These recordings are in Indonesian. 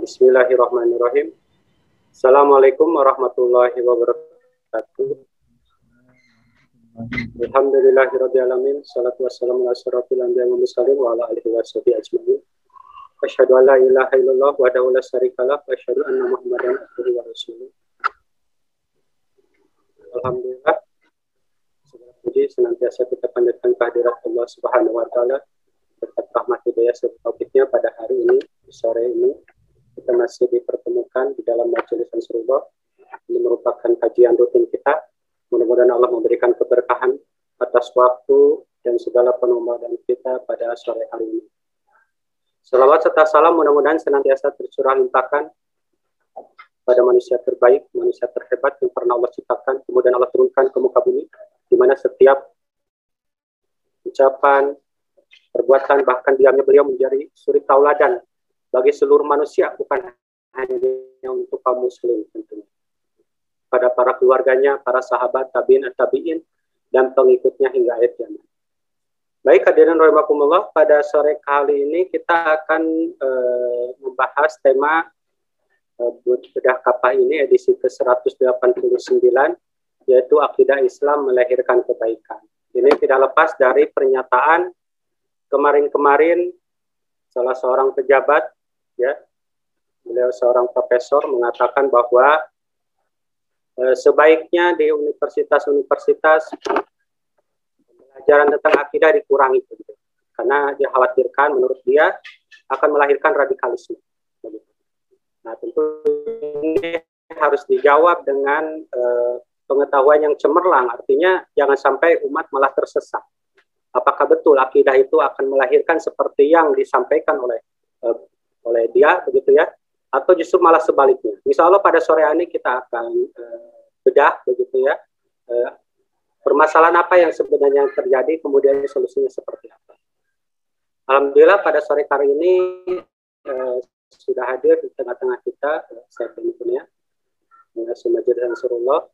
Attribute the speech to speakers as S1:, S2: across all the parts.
S1: Bismillahirrahmanirrahim. Assalamualaikum warahmatullahi wabarakatuh. Alhamdulillahirabbil alamin. Shalatu wassalamu ala asyrofil anbiya'i wal mursalin wa ala alihi washabihi ajmain. Asyhadu an la ilaha illallah wahdahu la syarikalah wa asyhadu anna Muhammadan abduhu wa rasuluh. Alhamdulillah. Segala puji senantiasa kita panjatkan kehadirat Allah Subhanahu wa taala berkat rahmat hidayah serta taufiknya pada hari ini, sore ini kita masih dipertemukan di dalam majelis Ansarullah. Ini merupakan kajian rutin kita. Mudah-mudahan Allah memberikan keberkahan atas waktu dan segala penghormatan kita pada sore hari ini. Salawat serta salam mudah-mudahan senantiasa tercurah limpahkan pada manusia terbaik, manusia terhebat yang pernah Allah ciptakan, kemudian Allah turunkan ke muka bumi, di mana setiap ucapan, perbuatan, bahkan diamnya beliau menjadi suri tauladan bagi seluruh manusia, bukan hanya untuk kaum muslim tentunya. Pada para keluarganya, para sahabat, tabi'in, tabi'in, dan pengikutnya hingga akhir zaman. Baik, hadirin rahimakumullah, pada sore kali ini kita akan membahas tema bedah kapah ini edisi ke-189, yaitu akidah Islam melahirkan kebaikan. Ini tidak lepas dari pernyataan kemarin-kemarin salah seorang pejabat, ya, beliau seorang profesor mengatakan bahwa sebaiknya di universitas-universitas pelajaran tentang akidah dikurangi, gitu. Karena dikhawatirkan menurut dia akan melahirkan radikalisme. Nah, tentu ini harus dijawab dengan pengetahuan yang cemerlang, artinya jangan sampai umat malah tersesat. Apakah betul akidah itu akan melahirkan seperti yang disampaikan oleh dia, begitu ya? Atau justru malah sebaliknya. Insya Allah pada sore ini kita akan bedah, begitu ya, permasalahan apa yang sebenarnya terjadi, kemudian solusinya seperti apa. Alhamdulillah pada sore hari ini sudah hadir di tengah-tengah kita, saya tentunya Majelis Ansarullah.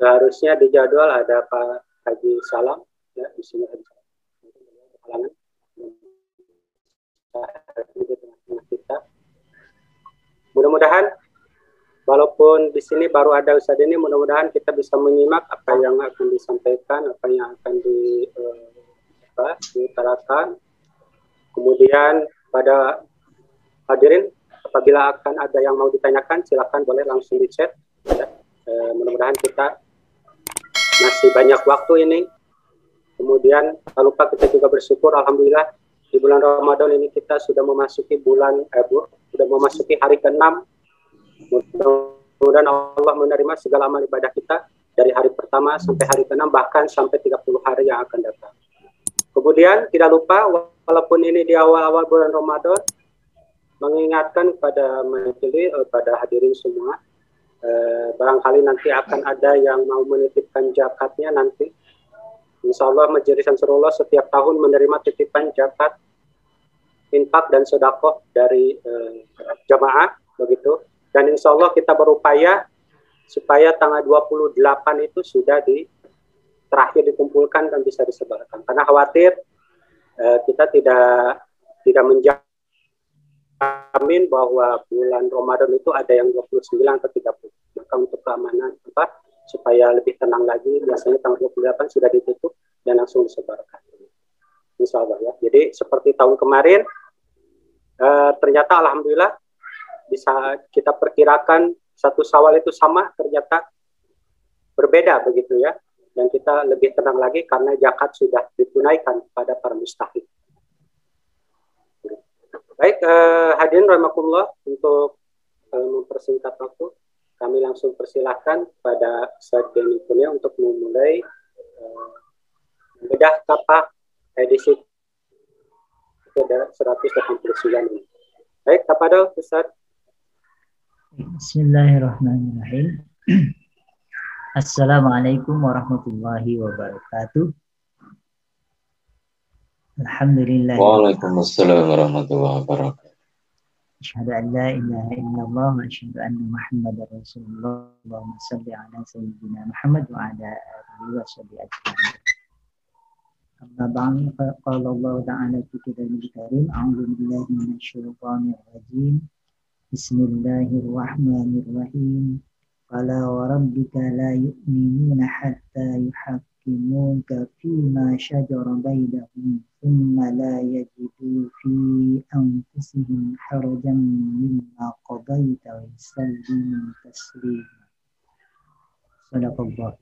S1: Seharusnya di jadwal ada Pak Haji Salam, ya, di sini halangan di tengah-tengah kita. Mudah-mudahan walaupun di sini baru ada Ustaz ini, mudah-mudahan kita bisa menyimak apa yang akan disampaikan, apa yang akan diutarakan. Kemudian pada hadirin, apabila akan ada yang mau ditanyakan, silakan boleh langsung di chat. Ya. Mudah-mudahan kita masih banyak waktu ini. Kemudian tak lupa kita juga bersyukur, alhamdulillah di bulan Ramadan ini kita sudah memasuki sudah memasuki hari ke-6. Mudah-mudahan Allah menerima segala amal ibadah kita dari hari pertama sampai hari ke-6, bahkan sampai 30 hari yang akan datang. Kemudian tidak lupa, walaupun ini di awal-awal bulan Ramadan, mengingatkan pada majelis, pada hadirin semua, barangkali nanti akan ada yang mau menitipkan zakatnya nanti. Insya Allah Majelis Ansarullah setiap tahun menerima titipan zakat, infak dan sedekah dari jamaah, begitu. Dan insya Allah kita berupaya supaya tanggal 28 itu sudah terakhir dikumpulkan dan bisa disebarkan. Karena khawatir kita tidak menjamin bahwa bulan Ramadan itu ada yang 29 atau 30. Maka untuk keamanan supaya lebih tenang lagi, biasanya tanggal 28 sudah ditutup dan langsung disebarkan. Insya Allah ya. Jadi seperti tahun kemarin, ternyata alhamdulillah bisa kita perkirakan satu Syawal itu sama, ternyata berbeda begitu ya. Dan kita lebih tenang lagi karena zakat sudah ditunaikan pada para mustahik. Baik, hadirin rahimakumullah, untuk mempersingkat waktu, kami langsung persilahkan pada Ustaz Denny Kurnia untuk memulai bedah kapah edisi ke-189 ini. Baik, kepada Ustaz.
S2: Bismillahirrahmanirrahim. Assalamualaikum warahmatullahi wabarakatuh. Alhamdulillah.
S3: Waalaikumsalam warahmatullahi wabarakatuh.
S2: Asyhadu an la ilaha illallah wa asyhadu anna Muhammadar Rasulullah. Allahumma shalli ala sayyidina Muhammad wa ala alihi wa sahbihi ajma'in. أما بعد فقال الله تعالى في كتابه الكريم أعوذ بالله من الشيطان الرجيم بسم الله الرحمن الرحيم فلا وربك لا يؤمنون حتى يحكموك فيما شجر بينهم ثم لا يجدوا في أنفسهم حرجا مما قضيت ويسلموا تسليما. صدق الله.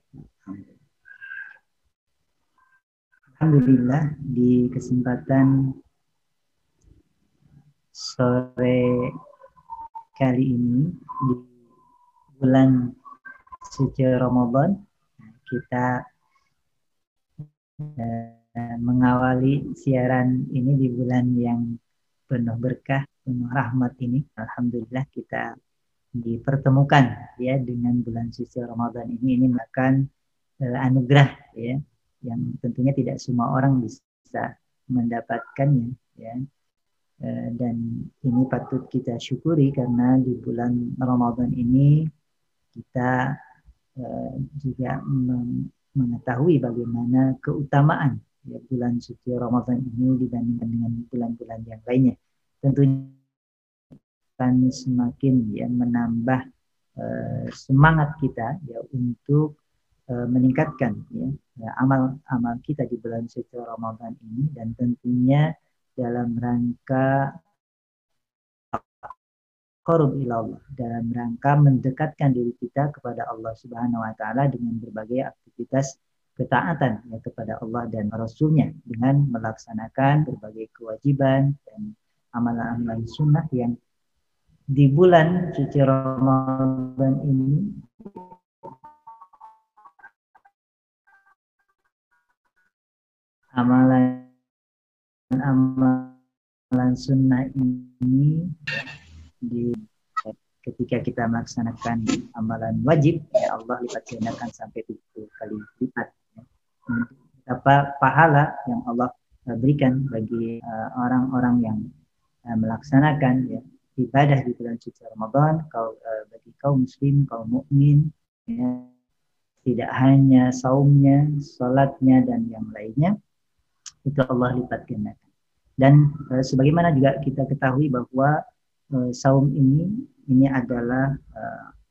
S2: Alhamdulillah, di kesempatan sore kali ini di bulan suci Ramadan kita mengawali siaran ini di bulan yang penuh berkah, penuh rahmat ini. Alhamdulillah kita dipertemukan ya dengan bulan suci Ramadan ini merupakan anugerah ya, yang tentunya tidak semua orang bisa mendapatkannya ya, dan ini patut kita syukuri karena di bulan Ramadan ini kita juga mengetahui bagaimana keutamaan ya, bulan suci Ramadan ini dibandingkan dengan bulan-bulan yang lainnya. Tentunya akan semakin ya menambah semangat kita ya untuk meningkatkan ya amal-amal kita di bulan suci Ramadan ini, dan tentunya dalam rangka qurb ilallah, dalam rangka mendekatkan diri kita kepada Allah Subhanahu wa taala dengan berbagai aktivitas ketaatan ya kepada Allah dan Rasul-Nya, dengan melaksanakan berbagai kewajiban dan amalan-amalan sunnah yang di bulan suci Ramadan ini amalan sunnah ini ketika kita melaksanakan amalan wajib ya Allah lipat gandakan sampai 7 kali lipat ya. Apa pahala yang Allah berikan bagi orang-orang yang melaksanakan ya ibadah di bulan suci Ramadan, bagi kaum muslim, kaum mukmin ya, tidak hanya saumnya, salatnya dan yang lainnya, itu Allah lipat gandakan. Dan sebagaimana juga kita ketahui bahwa saum ini adalah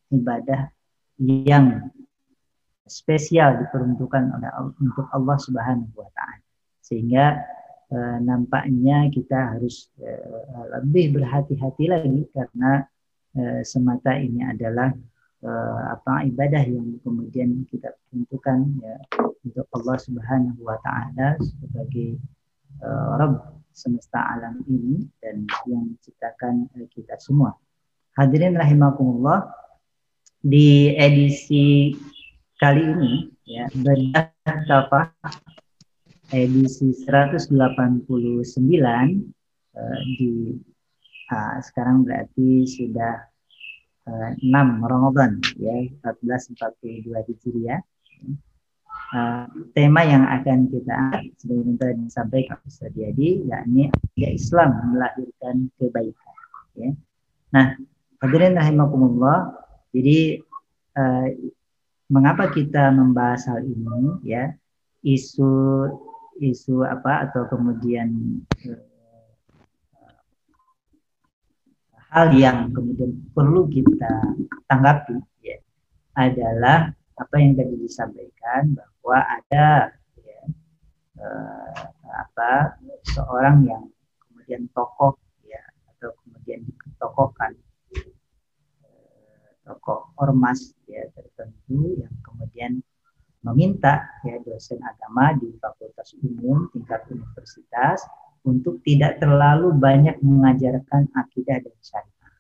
S2: ibadah yang spesial diperuntukkan untuk Allah Subhanahu wa taala. Sehingga nampaknya kita harus lebih berhati-hati lagi karena semata ini adalah ibadah yang kemudian kita tentukan ya untuk Allah Subhanahu wa taala sebagai Rabb semesta alam ini dan yang menciptakan kita semua. Hadirin rahimakumullah, di edisi kali ini ya berdasarkan edisi 189 sekarang berarti sudah 6 Ramadan ya 1442 Hijriah. Tema yang akan kita angkat sebagai yang disampaikan Ustaz Yadi, yakni Islam melahirkan kebaikan ya. Nah, hadirin rahimakumullah, jadi mengapa kita membahas hal ini ya, isu apa atau kemudian hal yang kemudian perlu kita tanggapi ya adalah apa yang tadi disampaikan bahwa ada ya, seorang yang kemudian tokoh ya atau kemudian ditokohkan tokoh ormas ya tertentu yang kemudian meminta ya dosen agama di fakultas umum tingkat universitas untuk tidak terlalu banyak mengajarkan akidah dan syariah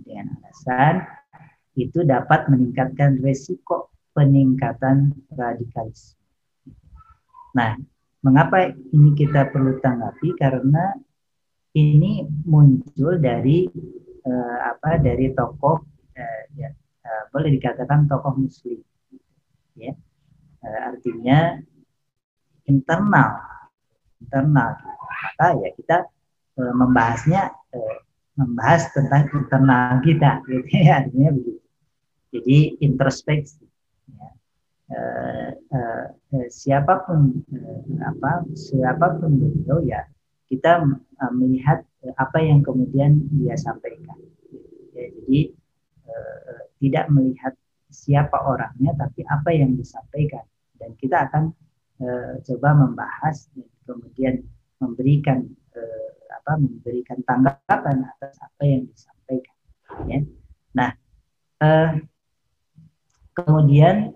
S2: dengan alasan itu dapat meningkatkan resiko peningkatan radikalisme. Nah, mengapa ini kita perlu tanggapi? Karena ini muncul dari dari tokoh boleh dikatakan tokoh muslim, ya, artinya internal. Maka ya kita membahas tentang internal kita, gitu ya, artinya begitu. Jadi introspeksi. Ya. siapapun beliau ya kita melihat apa yang kemudian dia sampaikan. Ya, jadi tidak melihat siapa orangnya, tapi apa yang disampaikan. Dan kita akan coba membahas dan kemudian memberikan tanggapan atas apa yang disampaikan. Ya. Nah, kemudian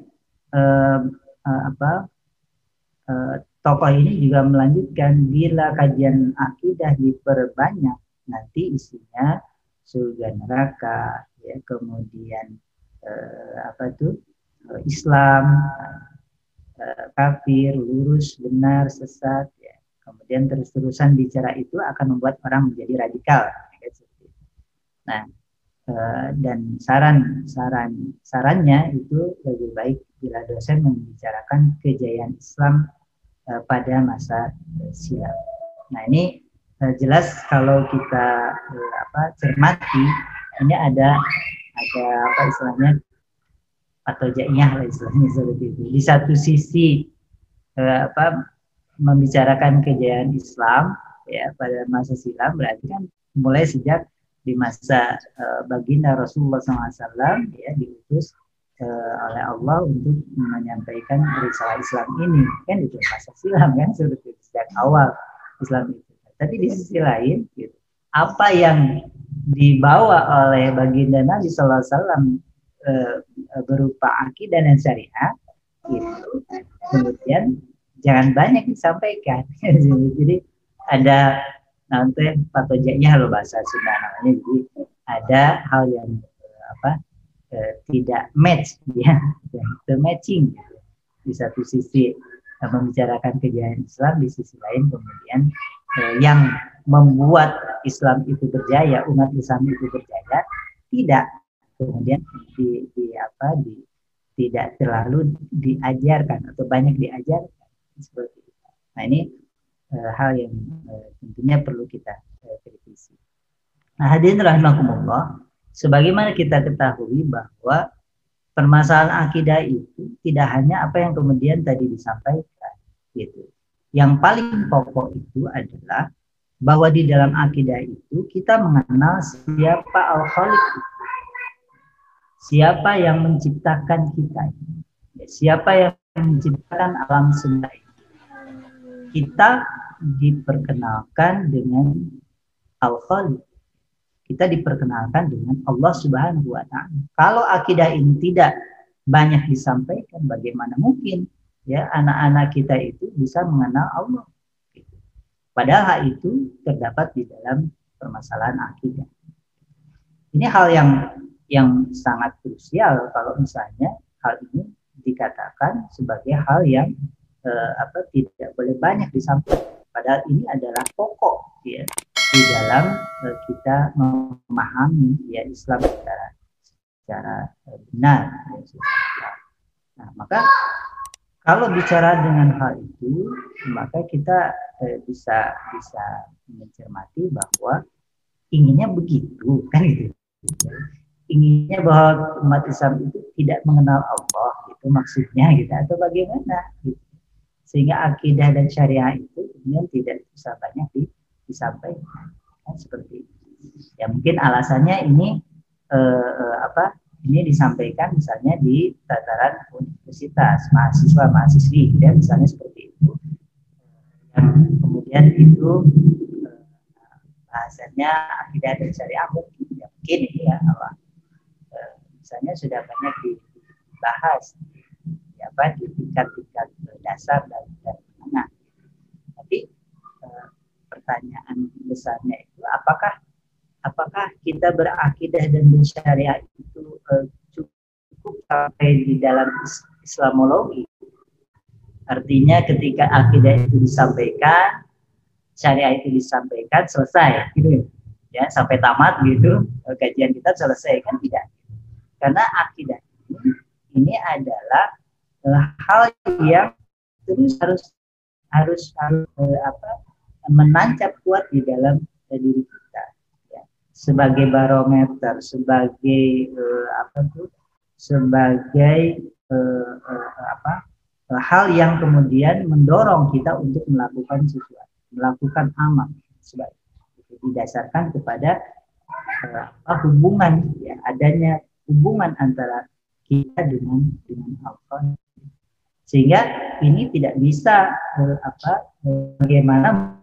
S2: tokoh ini juga melanjutkan, bila kajian akidah diperbanyak nanti isinya surga neraka, ya, kemudian Islam, kafir, lurus, benar, sesat, ya. Kemudian terus-terusan bicara itu akan membuat orang menjadi radikal. Nah, dan sarannya itu lebih baik bila dosen membicarakan kejayaan Islam pada masa silam. Nah, ini jelas kalau kita cermati, ini ada istilahnya atau jaiyah lah istilahnya seperti itu. Di satu sisi membicarakan kejayaan Islam ya pada masa silam, berarti kan mulai sejak di masa baginda Rasulullah SAW ya diutus oleh Allah untuk menyampaikan risalah Islam ini, kan itu masa silam kan seperti sejak awal Islam itu. Tapi di sisi lain gitu, apa yang dibawa oleh baginda Nabi SAW berupa akidah dan syariah itu kemudian jangan banyak disampaikan. Jadi ada nanti patojaknya kalau bahasa Sunda namanya, jadi ada hal yang tidak match ya, matching gitu. Di satu sisi membicarakan kejayaan Islam, di sisi lain kemudian yang membuat Islam itu berjaya, umat Islam itu berjaya, tidak kemudian tidak terlalu diajarkan atau banyak diajarkan seperti itu. Nah, ini hal yang tentunya perlu kita kritisi. Nah, hadirin rahimakumullah, sebagaimana kita ketahui bahwa permasalahan akidah itu tidak hanya apa yang kemudian tadi disampaikan gitu. Yang paling pokok itu adalah bahwa di dalam akidah itu kita mengenal siapa Al-Khaliq, siapa yang menciptakan kita, siapa yang menciptakan alam semesta ini. Kita diperkenalkan dengan Al-Khaliq, kita diperkenalkan dengan Allah Subhanahu wa Ta'ala. Kalau akidah ini tidak banyak disampaikan, bagaimana mungkin ya anak-anak kita itu bisa mengenal Allah? Padahal hal itu terdapat di dalam permasalahan akidah. Ini hal yang sangat krusial kalau misalnya hal ini dikatakan sebagai hal yang tidak boleh banyak disampaikan. Padahal ini adalah pokok ya di dalam kita memahami ya Islam secara benar. Nah, maka kalau bicara dengan hal itu, maka kita bisa mencermati bahwa inginnya begitu kan gitu. Inginnya bahwa umat Islam itu tidak mengenal Allah gitu maksudnya gitu, atau bagaimana gitu. Sehingga akidah dan syariah itu kemudian tidak bisa banyak disampaikan kan, seperti itu. Ya mungkin alasannya ini ini disampaikan misalnya di tataran universitas, mahasiswa-mahasiswi dan misalnya seperti itu, yang kemudian itu bahasanya akidah dan syariah mungkin ini ya Allah misalnya sudah banyak dibahas di tingkat-tingkat dasar dan menengah. Tapi pertanyaan besarnya itu apakah kita berakidah dan bersyariah itu cukup sampai di dalam Islamologi? Artinya ketika akidah itu disampaikan, syariah itu disampaikan, selesai gitu ya, sampai tamat gitu kajian kita selesai, kan tidak. Karena akidah ini adalah hal yang terus harus menancap kuat di dalam diri kita ya. Sebagai barometer, sebagai hal yang kemudian mendorong kita untuk melakukan sesuatu, melakukan amal sebaik didasarkan kepada hubungan, ya, adanya hubungan antara kita dengan Allah, sehingga ini tidak bisa bagaimana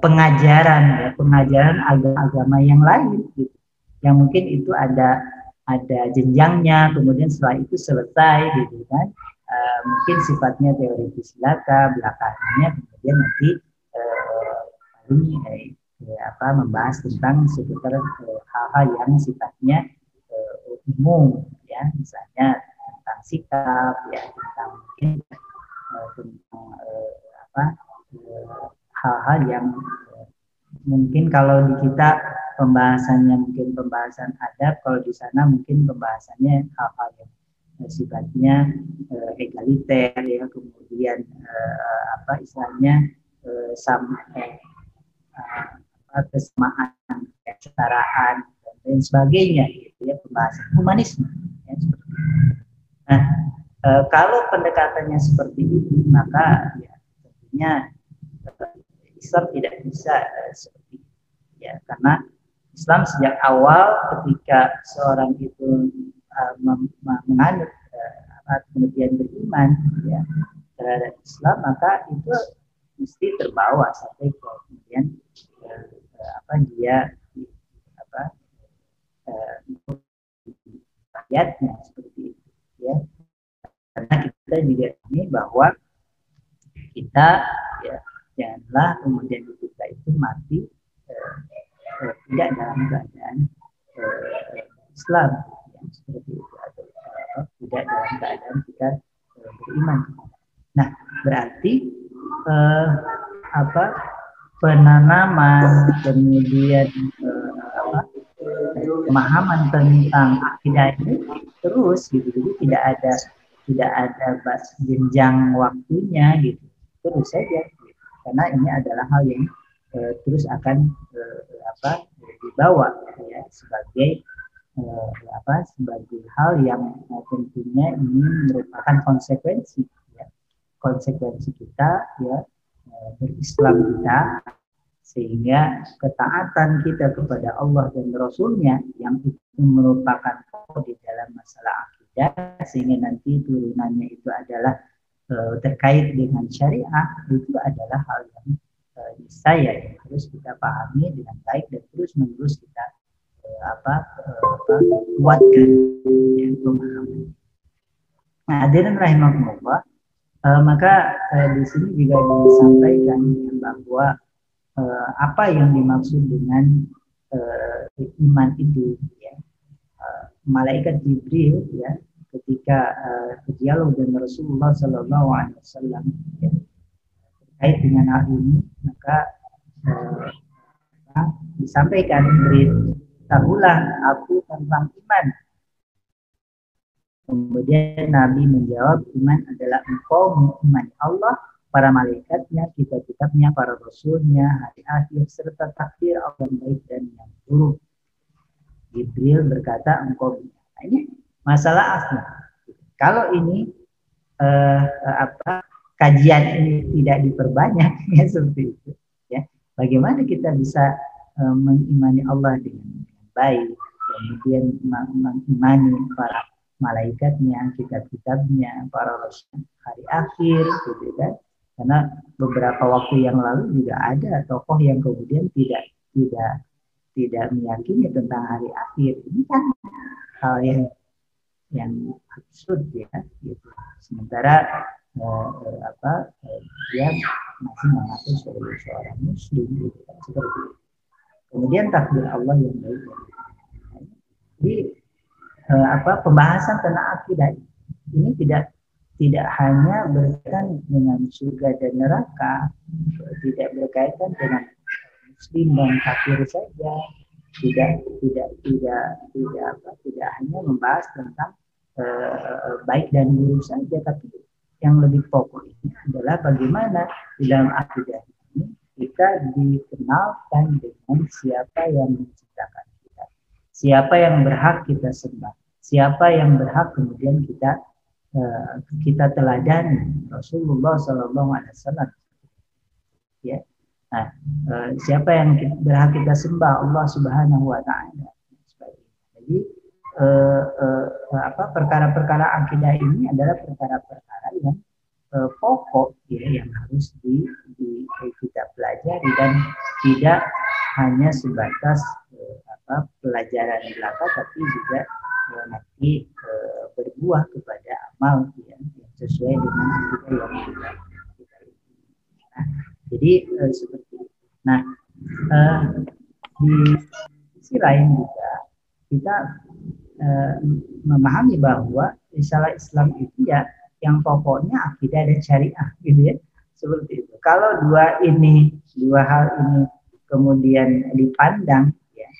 S2: pengajaran agama yang lain gitu, yang mungkin itu ada jenjangnya, kemudian setelah itu selesai gitu kan, mungkin sifatnya teoritis belakangnya kemudian nanti membahas tentang seputar hal-hal yang sifatnya umum, ya, misalnya tentang sikap, ya, tentang mungkin hal-hal yang mungkin kalau di kita pembahasannya mungkin pembahasan adab, kalau di sana mungkin pembahasannya hal-hal yang sifatnya egaliter, ya, kemudian istilahnya kesamaan, kesetaraan dan sebagainya, gitu ya, pembahasan humanisme, ya, seperti itu. Nah, kalau pendekatannya seperti itu, maka ya tentunya Islam tidak bisa seperti itu, ya, karena Islam sejak awal ketika seorang itu menganut kemudian beriman, ya, terhadap Islam, maka itu mesti terbawa sampai kemudian dia rakyatnya seperti itu, ya, karena kita juga ini bahwa kita, ya, janganlah kemudian kita itu mati tidak dalam keadaan Islam, ya, seperti itu, atau tidak dalam keadaan kita beriman. Nah, berarti penanaman kemudian pemahaman tentang akidah ini terus gitu, jadi tidak ada jenjang waktunya gitu, terus saja gitu. Karena ini adalah hal yang terus akan dibawa, ya, sebagai sebagai hal yang tentunya ini merupakan konsekuensi, ya, konsekuensi kita, ya, berislam kita, sehingga ketaatan kita kepada Allah dan Rasulnya yang itu merupakan pokok di dalam masalah akidah, sehingga nanti turunannya itu adalah terkait dengan syariah, itu adalah hal yang yang harus kita pahami dengan baik dan terus menerus kita kuatkan, ya, pemahaman. Nah, hadirin rahimakumullah, maka di sini juga disampaikan bahwa apa yang dimaksud dengan iman itu, ya, malaikat Jibril, ya, ketika berdialog dengan Rasulullah Sallallahu Alaihi Wasallam, ya, terkait dengan hal ini, maka disampaikan, beritahulah aku tentang iman. Kemudian Nabi menjawab, iman adalah engkau mengimani Allah, para malaikatnya, kitab-kitabnya, para rasulnya, hari akhir, serta takdir Allah yang baik dan yang buruk. Jibril berkata, engkau. Nah, ini masalah asli. Kalau ini kajian ini tidak diperbanyak, ya, seperti itu, ya, bagaimana kita bisa mengimani Allah dengan baik, kemudian mengimani para malaikatnya, kitab-kitabnya, para rasul, hari akhir, gitu kan? Karena beberapa waktu yang lalu juga ada tokoh yang kemudian tidak meyakini tentang hari akhir. Ini kan hal yang absurd, ya, gitu. Sementara dia masih mengaku sebagai seorang muslim, gitu kan, seperti itu. Kemudian takdir Allah yang baik. Jadi pembahasan tentang akidah ini tidak hanya berkaitan dengan surga dan neraka, tidak berkaitan dengan muslim dan kafir saja, tidak hanya membahas tentang baik dan buruk saja, tapi yang lebih pokok ini adalah bagaimana di dalam akidah ini kita dikenalkan dengan siapa yang menciptakan kita, siapa yang berhak kita sembah, siapa yang berhak kemudian kita kita teladani Rasulullah Sallallahu Alaihi Wasallam. Ya, nah, siapa yang berhak kita sembah? Allah Subhanahu Wa Taala. Jadi perkara-perkara akidah ini adalah perkara-perkara yang pokok ya, yang harus kita pelajari dan tidak hanya sebatas pelajaran belaka, tapi juga nanti berbuah kepada amal ya, yang sesuai dengan akidah yang kita nah, jadi seperti itu. Nah, di sisi lain juga kita memahami bahwa risalah Islam itu ya yang pokoknya akidah dan syariah gitu ya, seperti itu. Kalau dua hal ini kemudian dipandang ya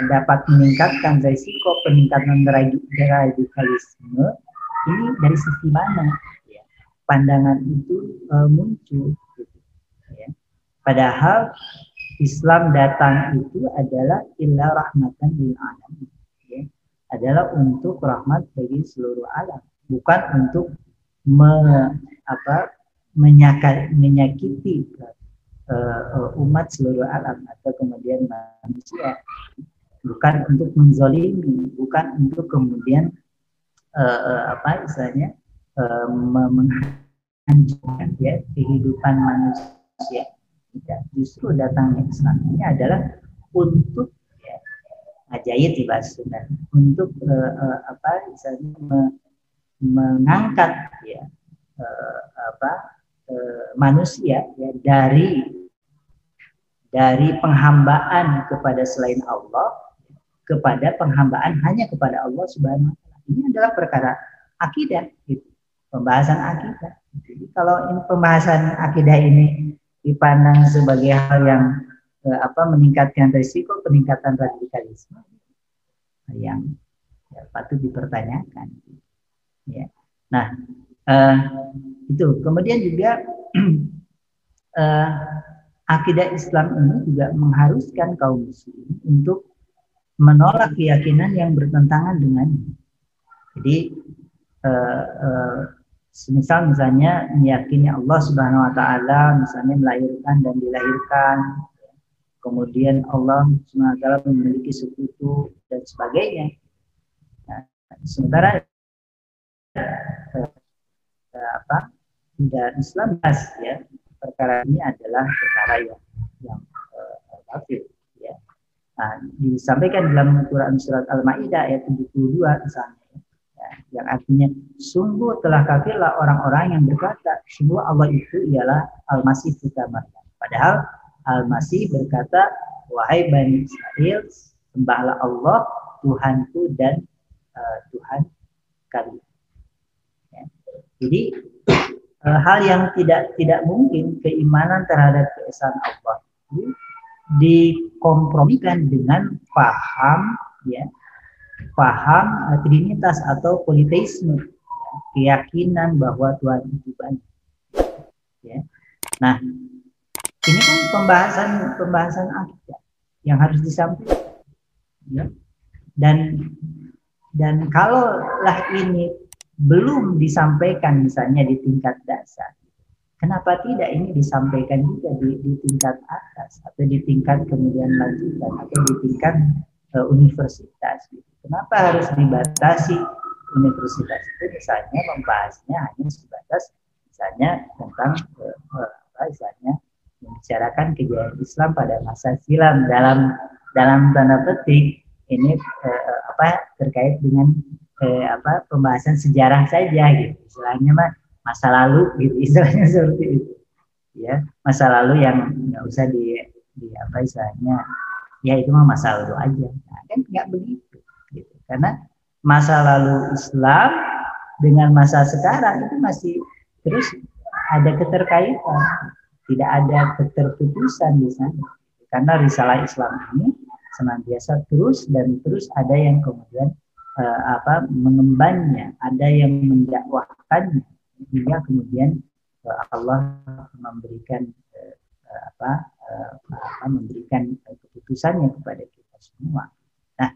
S2: dapat meningkatkan risiko peningkatan radikalisme, ini dari sisi mana ya, pandangan itu muncul gitu, ya. Padahal Islam datang itu adalah illa rahmatan lil alamin, ya. Adalah untuk rahmat bagi seluruh alam, bukan untuk menyakiti umat seluruh alam atau kemudian manusia, bukan untuk menzalimi, bukan untuk kemudian menghancurkan ya kehidupan manusia. Tidak, justru datangnya Islam ini adalah untuk ya, ajaib dibahas Sunda, untuk mengangkat ya manusia ya dari penghambaan kepada selain Allah kepada penghambaan hanya kepada Allah Subhanahu wa Ta'ala. Ini adalah perkara akidah gitu. Pembahasan akidah. Jadi kalau ini pembahasan akidah ini dipandang sebagai hal yang meningkatkan risiko peningkatan radikalisme yang ya, patut dipertanyakan. Ya. Nah, itu kemudian juga akidah Islam ini juga mengharuskan kaum muslim untuk menolak keyakinan yang bertentangan dengannya. Jadi misalnya meyakini Allah Subhanahu Wa Taala misalnya melahirkan dan dilahirkan, kemudian Allah Subhanahu Wa Taala memiliki sekutu dan sebagainya. Nah, sementara tidak Islam ya, perkara ini adalah perkara yang kafir ya. Nah, disampaikan dalam Quran surat Al-Maidah ayat 72 misalnya. Yang artinya sungguh telah kafirlah orang-orang yang berkata sungguh Allah itu ialah Al-Masih putra Maryam. Padahal Al-Masih berkata, wahai Bani Israel, sembahlah Allah Tuhanku dan Tuhan kalian. Ya. Jadi hal yang tidak mungkin keimanan terhadap keesaan Allah itu dikompromikan dengan paham trinitas atau politeisme, keyakinan bahwa Tuhan itu banyak. Ya. Nah, ini kan pembahasan akidah yang harus disampaikan. Ya. Dan kalaulah ini belum disampaikan misalnya di tingkat dasar, kenapa tidak ini disampaikan juga di tingkat atas atau di tingkat kemudian lanjutan atau di tingkat universitas? Kenapa harus dibatasi universitas itu misalnya membahasnya hanya sebatas misalnya tentang misalnya membicarakan kejayaan Islam pada masa silam dalam tanda petik ini terkait dengan pembahasan sejarah saja gitu, istilahnya masa lalu gitu, istilahnya seperti itu ya, masa lalu yang nggak usah istilahnya ya itu masa lalu aja. Nah, kan nggak begitu gitu. Karena masa lalu Islam dengan masa sekarang itu masih terus ada keterkaitan, tidak ada keterputusan di sana. Karena risalah Islam ini senantiasa terus ada yang kemudian mengembannya, ada yang mendakwahkannya hingga kemudian Allah memberikan memberikan keputusannya kepada kita semua. Nah,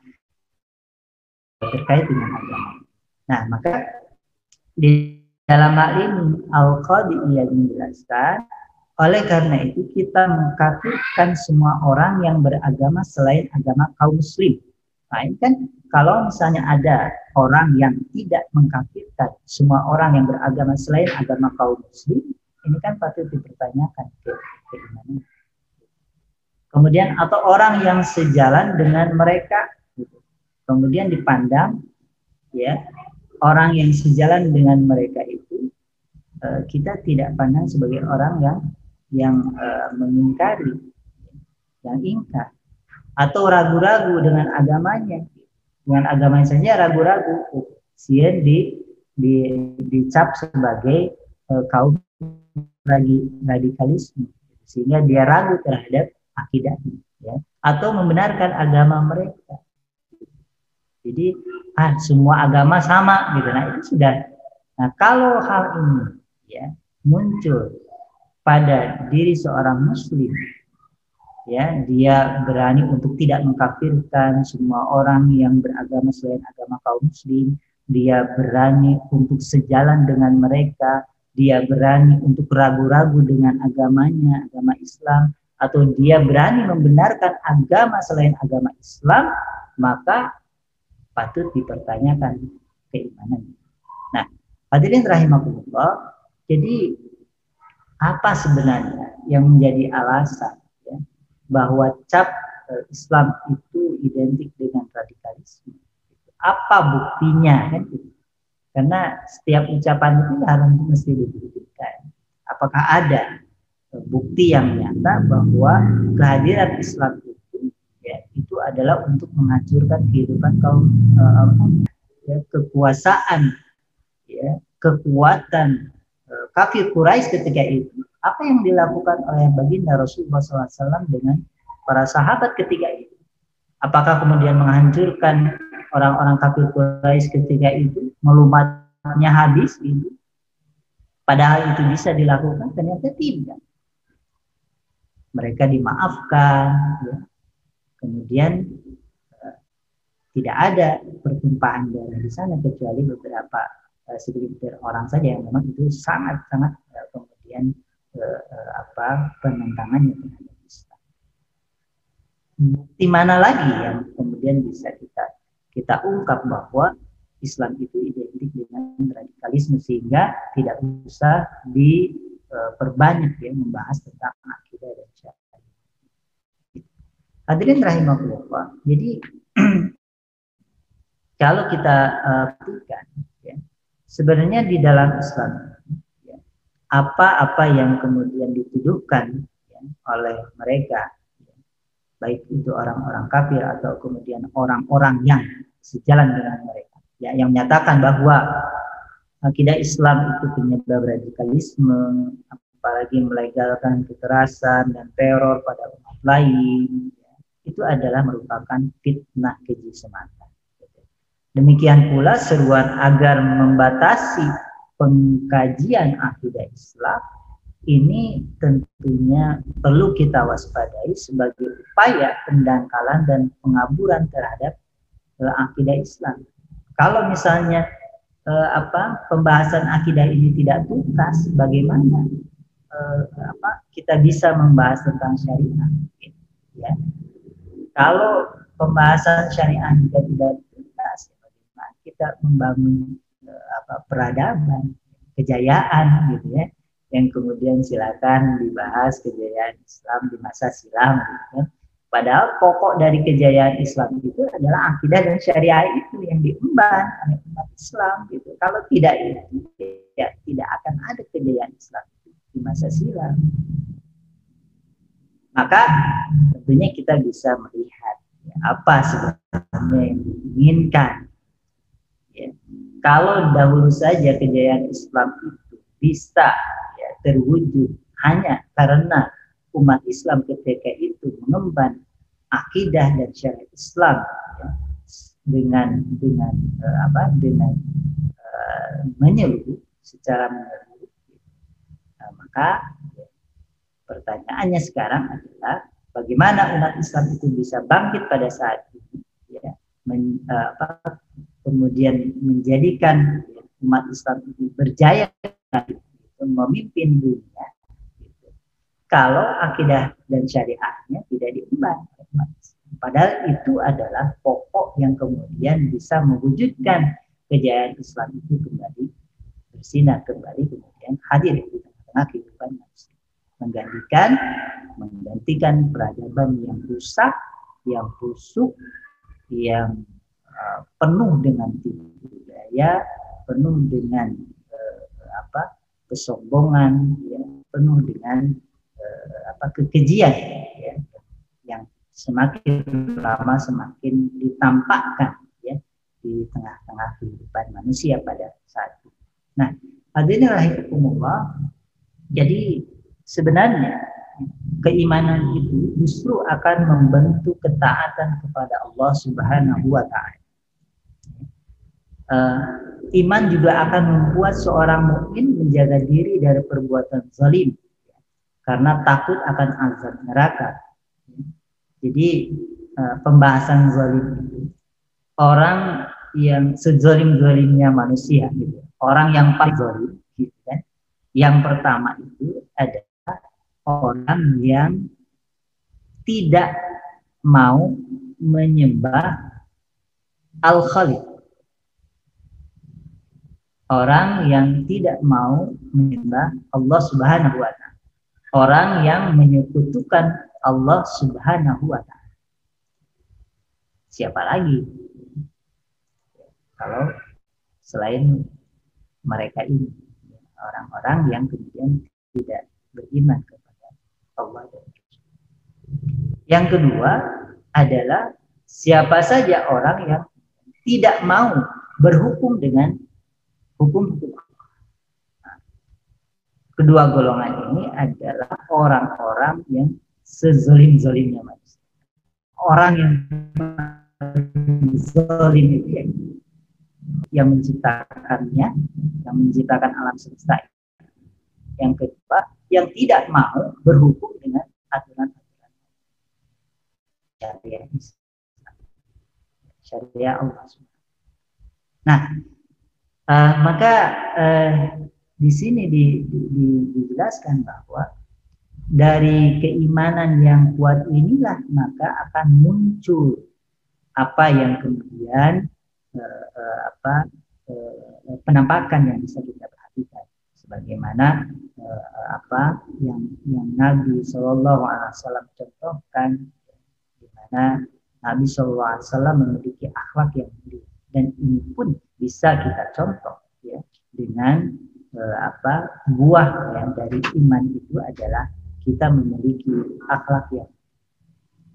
S2: terkait dengan agama. Nah, maka di dalam hal ini Al-Qadi ia menjelaskan, oleh karena itu kita mengkafirkan semua orang yang beragama selain agama kaum muslim. Nah, ini kan kalau misalnya ada orang yang tidak mengkafirkan semua orang yang beragama selain agama kaum muslim, ini kan patut dipertanyakan keimanan. Kemudian atau orang yang sejalan dengan mereka, kemudian dipandang, ya, orang yang sejalan dengan mereka itu kita tidak pandang sebagai orang yang mengingkari, yang ingkar, atau ragu-ragu dengan agamanya saja ragu-ragu, kemudian dicap sebagai kaum radikalisme, sehingga dia ragu terhadap akidahnya, ya, atau membenarkan agama mereka. Jadi semua agama sama gitu. Nah, itu sudah. Nah, kalau hal ini, ya, muncul pada diri seorang muslim, ya, dia berani untuk tidak mengkafirkan semua orang yang beragama selain agama kaum muslim, dia berani untuk sejalan dengan mereka, dia berani untuk ragu-ragu dengan agamanya, agama Islam, atau dia berani membenarkan agama selain agama Islam, maka patut dipertanyakan keimanannya. Nah, hadirin rahimakumullah, jadi apa sebenarnya yang menjadi alasan, ya, bahwa cap Islam itu identik dengan radikalisme? Apa buktinya, kan? Karena setiap ucapan itu harus mesti dibuktikan. Apakah ada bukti yang nyata bahwa kehadiran Islam itu, ya, itu adalah untuk menghancurkan kehidupan kaum ya, kekuasaan, ya, kekuatan kafir Quraisy ketika itu. Apa yang dilakukan oleh baginda Rasulullah SAW dengan para sahabat ketika itu? Apakah kemudian menghancurkan orang-orang kafir Quraisy ketika itu, melumatnya habis itu? Padahal itu bisa dilakukan, ternyata tidak. Mereka dimaafkan, ya. Kemudian tidak ada pertumpahan darah di sana kecuali beberapa segelintir orang saja yang memang itu sangat-sangat kemudian penentangannya terhadap Islam. Bukti mana lagi yang kemudian bisa kita ungkap bahwa Islam itu identik dengan radikalisme, sehingga tidak usah diperbanyak, ya, membahas tentang akidah dan syariat. Hadirin rahimahullah. Jadi kalau kita perhatikan, ya, sebenarnya di dalam Islam, ya, apa-apa yang kemudian dituduhkan, ya, oleh mereka, ya, baik itu orang-orang kafir atau kemudian orang-orang yang sejalan dengan mereka, ya, yang menyatakan bahwa akidah Islam itu penyebab radikalisme, apalagi melegalkan kekerasan dan teror pada umat lain, ya, itu adalah merupakan fitnah keji semata. Demikian pula seruan agar membatasi pengkajian akidah Islam ini tentunya perlu kita waspadai sebagai upaya pendangkalan dan pengaburan terhadap akidah Islam. Kalau misalnya pembahasan akidah ini tidak tuntas, bagaimana kita bisa membahas tentang syariah? Ya. Kalau pembahasan syariah juga tidak tuntas, bagaimana kita membangun peradaban, kejayaan, gitu ya, yang kemudian silakan dibahas kejayaan Islam di masa silam, gitu ya. Padahal pokok dari kejayaan Islam itu adalah akidah dan syariah itu yang diemban oleh umat Islam, gitu. Kalau tidak itu, ya tidak akan ada kejayaan Islam di masa silam. Maka tentunya kita bisa melihat, ya, apa sebenarnya yang diinginkan. Ya. Kalau dahulu saja kejayaan Islam itu bisa, ya, terwujud hanya karena umat Islam ketika itu mengemban akidah dan syariat Islam, ya, dengan menyeluruh, secara menyeluruh. Nah, maka ya, pertanyaannya sekarang adalah bagaimana umat Islam itu bisa bangkit pada saat ini, ya, kemudian menjadikan umat Islam ini berjaya memimpin dunia, kalau akidah dan syariahnya tidak diemban. Padahal itu adalah pokok yang kemudian bisa mewujudkan kejayaan Islam itu kembali bersinar, kembali kemudian hadir di tengah-tengah kehidupan manusia, menggantikan peradaban yang rusak, yang busuk, yang penuh dengan tipu daya, penuh dengan kesombongan, ya, penuh dengan kekejian, ya, yang semakin lama semakin ditampakkan, ya, di tengah-tengah kehidupan manusia pada saat itu. Nah, hadirin rahimakumullah, jadi sebenarnya keimanan itu justru akan membentuk ketaatan kepada Allah Subhanahu wa Ta'ala. Iman juga akan membuat seorang mukmin menjaga diri dari perbuatan zalim, karena takut akan azab neraka. Jadi pembahasan zalim itu orang yang sezalim-zalimnya manusia, gitu. Orang yang paling zalim, gitu kan. Yang pertama itu adalah orang yang tidak mau menyembah Al-Khaliq. Orang yang tidak mau menyembah Allah Subhanahu wa Ta'ala. Orang yang menyekutukan Allah Subhanahu wa Ta'ala. Siapa lagi kalau selain mereka ini, orang-orang yang kemudian tidak beriman kepada Allah dan Rasul. Yang kedua adalah siapa saja orang yang tidak mau berhukum dengan hukum-hukum Allah. Nah, kedua golongan ini adalah orang-orang yang sezalim-zalimnya manusia. Orang yang zalim itu yang menciptakannya, yang menciptakan alam semesta. Yang kedua, yang tidak mau berhukum dengan aturan-aturan syariat Islam, syariat Allah. Nah, maka di sini dijelaskan bahwa dari keimanan yang kuat inilah maka akan muncul apa yang kemudian penampakan yang bisa kita perhatikan, sebagaimana yang Nabi Shallallahu Alaihi Wasallam contohkan, di mana Nabi Shallallahu Alaihi Wasallam memiliki akhlak yang mulia, dan ini pun bisa kita contoh, ya, dengan buah yang dari iman itu adalah kita memiliki akhlak yang,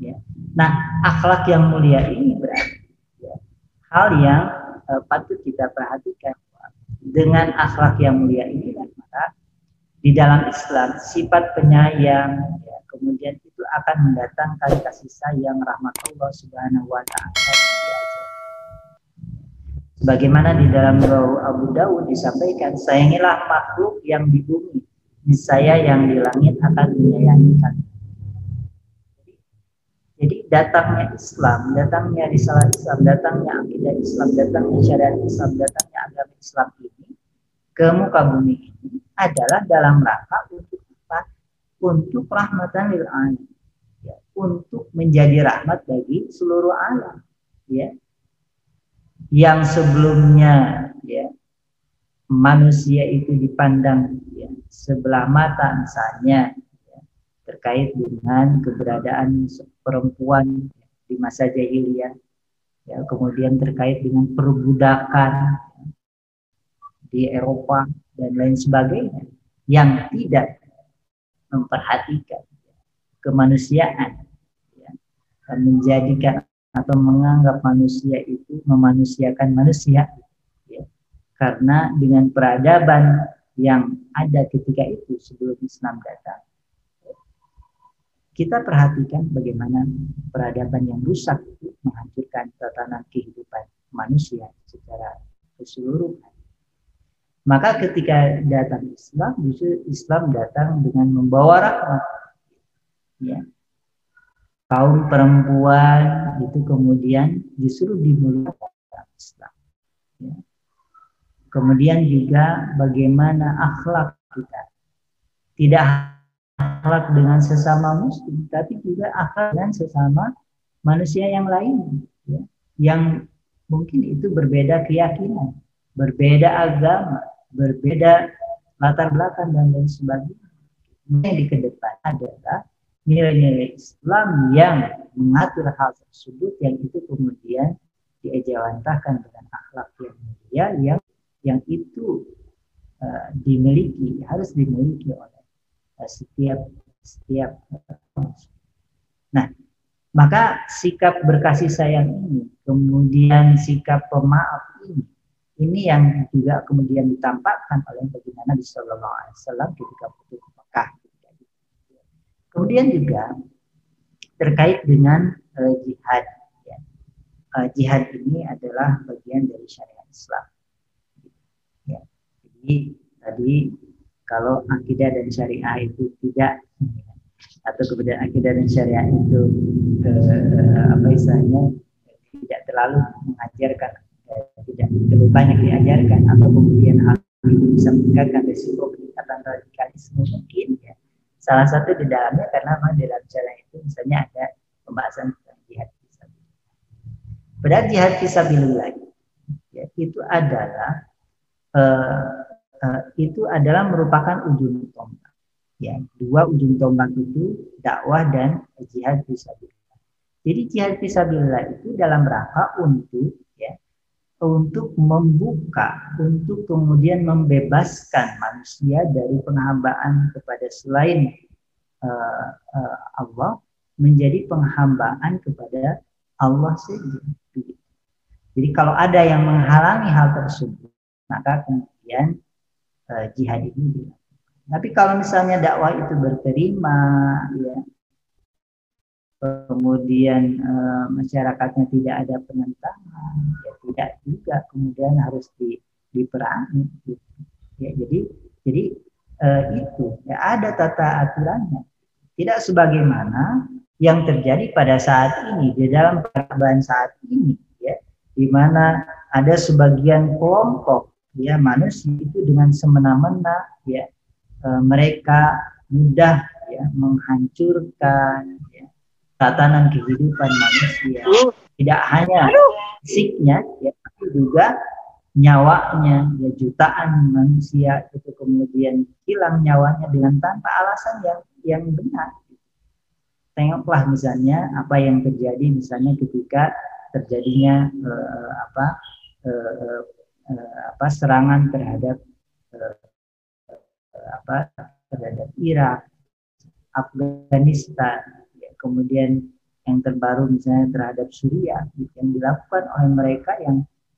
S2: ya. Nah, akhlak yang mulia ini berarti, ya, hal yang patut kita perhatikan. Dengan akhlak yang mulia ini, maka di dalam Islam sifat penyayang, ya, kemudian itu akan mendatangkan kasih sayang, rahmat Allah Subhanahu wa Ta'ala. Bagaimana di dalam Abu Dawud disampaikan, sayangilah makhluk yang di bumi, niscaya yang di langit akan menyayangi kalian. Jadi datangnya Islam, datangnya risalah Islam, datangnya akidah Islam, datangnya syariat Islam, datangnya agama Islam ini ke muka bumi ini adalah dalam rangka untuk apa? Untuk rahmatan lil alamin, ya, untuk menjadi rahmat bagi seluruh alam, ya. Yang sebelumnya, ya, manusia itu dipandang, ya, sebelah mata, misalnya, ya, terkait dengan keberadaan perempuan di masa jahiliyah, ya, kemudian terkait dengan perbudakan di Eropa dan lain sebagainya, yang tidak memperhatikan kemanusiaan, ya, menjadikan atau menganggap manusia itu memanusiakan manusia, ya. Karena dengan peradaban yang ada ketika itu sebelum Islam datang, kita perhatikan bagaimana peradaban yang rusak itu menghancurkan tatanan kehidupan manusia secara keseluruhan. Maka ketika datang Islam, justru Islam datang dengan membawa rahmat, ya. Kaum perempuan itu kemudian justru dimuliakan dalam Islam. ya. Kemudian juga bagaimana akhlak kita, tidak akhlak dengan sesama muslim, tapi juga akhlak dengan sesama manusia yang lain, ya, yang mungkin itu berbeda keyakinan, berbeda agama, berbeda latar belakang dan lain sebagainya. Yang di kedepan adalah nilai-nilai Islam yang mengatur hal tersebut, yang itu kemudian diejawantahkan dengan akhlak yang mulia, yang itu harus dimiliki oleh setiap. Nah, maka sikap berkasih sayang ini, kemudian sikap pemaaf ini yang juga kemudian ditampakkan oleh baginda Nabi Sallallahu Alaihi Wasallam ketika putus Mekah. Kemudian juga terkait dengan jihad. Ya. Jihad ini adalah bagian dari syariat Islam. Ya. Jadi tadi kalau akidah dan syariah itu tidak, atau kemudian akidah dan syariah itu tidak terlalu mengajarkan, tidak terlalu banyak diajarkan, atau kemudian hal itu bisa meningkatkan risiko peningkatan radikalisme mungkin, ya. Salah satu di dalamnya karena memang dalam syariah itu misalnya ada pembahasan tentang jihad fisabilillah. Padahal jihad fisabilillah ya, itu adalah merupakan ujung tombak. Ya, dua ujung tombak itu dakwah dan jihad fisabilillah. Jadi jihad fisabilillah itu dalam rangka untuk membuka, untuk kemudian membebaskan manusia dari penghambaan kepada selain Allah, menjadi penghambaan kepada Allah saja. Jadi kalau ada yang menghalangi hal tersebut, maka kemudian jihad ini dilakukan. Tapi kalau misalnya dakwah itu berterima, ya, kemudian masyarakatnya tidak ada penentangan, ya tidak juga kemudian harus diperangi, gitu. Ya, jadi itu ya ada tata aturannya, tidak sebagaimana yang terjadi pada saat ini di dalam peradaban saat ini, ya, di mana ada sebagian kelompok, ya, manusia itu dengan semena-mena, ya, mereka mudah, ya, menghancurkan, ya, tatanan kehidupan manusia, tidak hanya fisiknya, ya, tapi juga nyawanya, ya, jutaan manusia itu kemudian hilang nyawanya dengan tanpa alasan yang benar. Tengoklah misalnya apa yang terjadi misalnya ketika terjadinya serangan terhadap terhadap Irak, Afghanistan, ya, kemudian yang terbaru misalnya terhadap Suriah, yang dilakukan oleh mereka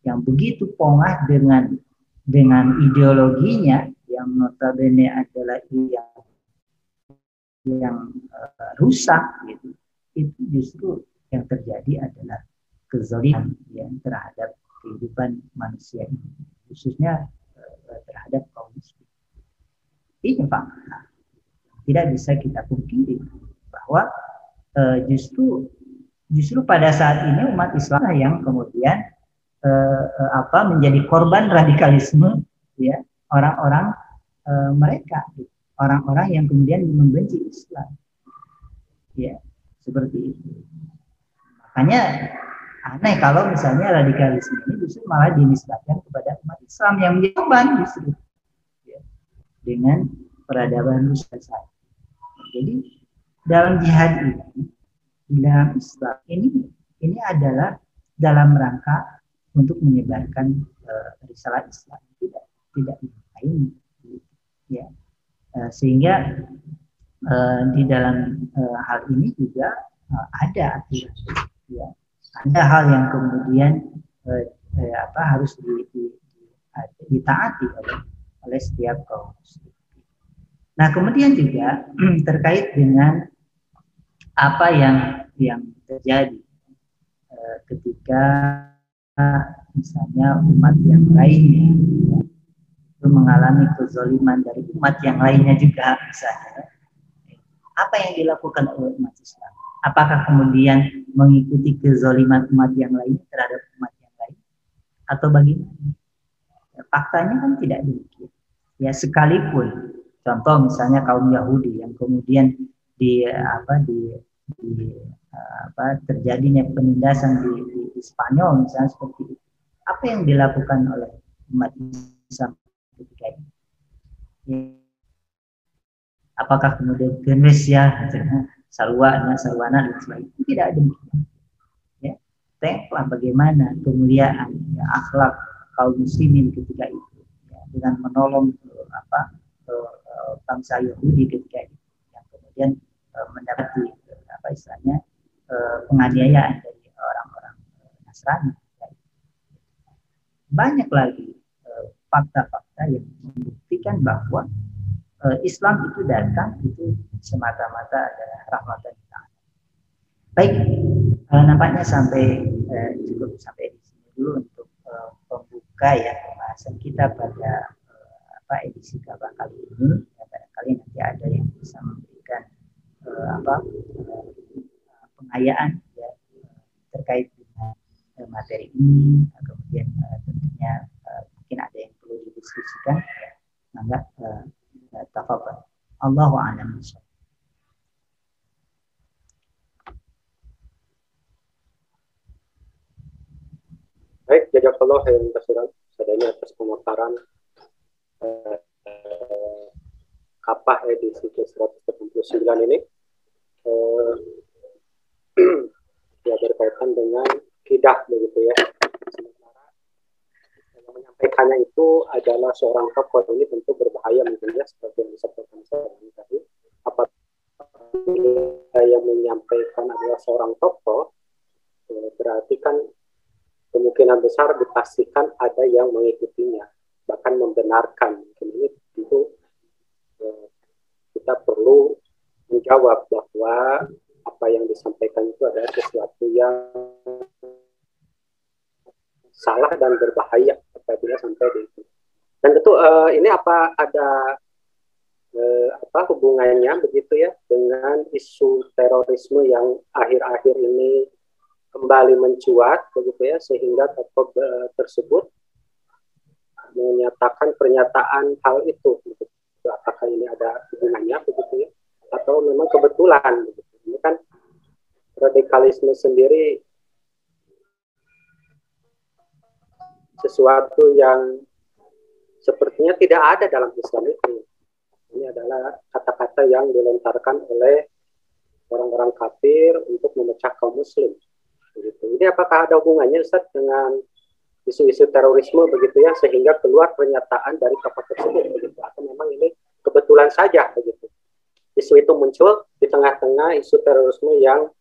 S2: yang begitu pongah dengan ideologinya yang notabene adalah yang rusak, gitu. Itu justru yang terjadi adalah kezaliman yang terhadap kehidupan manusia ini, khususnya terhadap kaum muslim. Ini Pak, tidak bisa kita pungkiri bahwa justru pada saat ini umat Islam yang kemudian menjadi korban radikalisme, ya, orang-orang mereka, orang-orang yang kemudian membenci Islam, ya, seperti itu. Makanya aneh kalau misalnya radikalisme ini justru malah dinisbatkan kepada umat Islam yang menjadi korban justru, ya, dengan peradaban Rusia saat. Jadi dalam jihad ini, dalam Islam ini adalah dalam rangka untuk menyebarkan risalah Islam, tidak lain, ya. Sehingga di dalam hal ini juga ada aturan, ya. Ada hal yang kemudian harus ditaati oleh setiap kaum muslim. Nah, kemudian juga terkait dengan apa yang terjadi ketika misalnya umat yang lainnya, ya, itu mengalami kezaliman dari umat yang lainnya juga, misalnya. Apa yang dilakukan oleh umat Islam? Apakah kemudian mengikuti kezaliman umat yang lain terhadap umat yang lain, atau bagaimana? faktanya kan tidak demikian. Ya, sekalipun contoh misalnya kaum Yahudi yang kemudian terjadinya penindasan di Spanyol misalnya seperti itu. Apa yang dilakukan oleh umat Islam ketika itu? Ya. Apakah kemudian gemes ya, sarwana dan sebagainya? Tidak demikian. Ya, tengoklah bagaimana kemuliaan ya, akhlak kaum muslimin ketika itu ya, dengan menolong bangsa Yahudi ketika itu yang kemudian mendapati istilahnya penganiayaan dari orang-orang Nasrani. Banyak lagi fakta-fakta yang membuktikan bahwa Islam itu datang itu semata-mata adalah rahmatan kita. Baik, nampaknya cukup sampai di sini dulu untuk pembuka ya pembahasan kita pada edisi Gabah kali ini. Ya, barangkali nanti ada yang bisa memberikan pengayaan ya, terkait dengan materi ini, kemudian tentunya mungkin ada yang perlu didiskusikan. Maka tafadhal. Allahu a'lam.
S1: Baik, jazakallah khairan katsiran sadaya atas pemaparan Kapah edisi ke-189 ini ya berkaitan dengan akidah begitu ya. Sementara yang menyampaikannya itu adalah seorang tokoh, ini tentu berbahaya mungkin ya seperti yang disampaikan saya tadi. Apabila yang menyampaikan adalah seorang tokoh, berarti kan kemungkinan besar dipastikan ada yang mengikutinya, bahkan membenarkan. Mungkin ini tentu kita perlu menjawab bahwa apa yang disampaikan itu adalah sesuatu yang salah dan berbahaya apabila sampai di itu. Dan tentu ini ada hubungannya begitu ya dengan isu terorisme yang akhir-akhir ini kembali mencuat begitu ya, sehingga tokoh tersebut menyatakan pernyataan hal itu begitu. Apakah ini ada hubungannya begitu ya, atau memang kebetulan begitu. Ini kan radikalisme sendiri sesuatu yang sepertinya tidak ada dalam Islam itu. Ini adalah kata-kata yang dilontarkan oleh orang-orang kafir untuk memecah kaum muslim. Begitu. Ini apakah ada hubungannya Ustaz dengan isu-isu terorisme begitu ya, sehingga keluar pernyataan dari tokoh tersebut begitu, atau memang ini kebetulan saja begitu? Isu itu muncul di tengah-tengah isu terorisme yang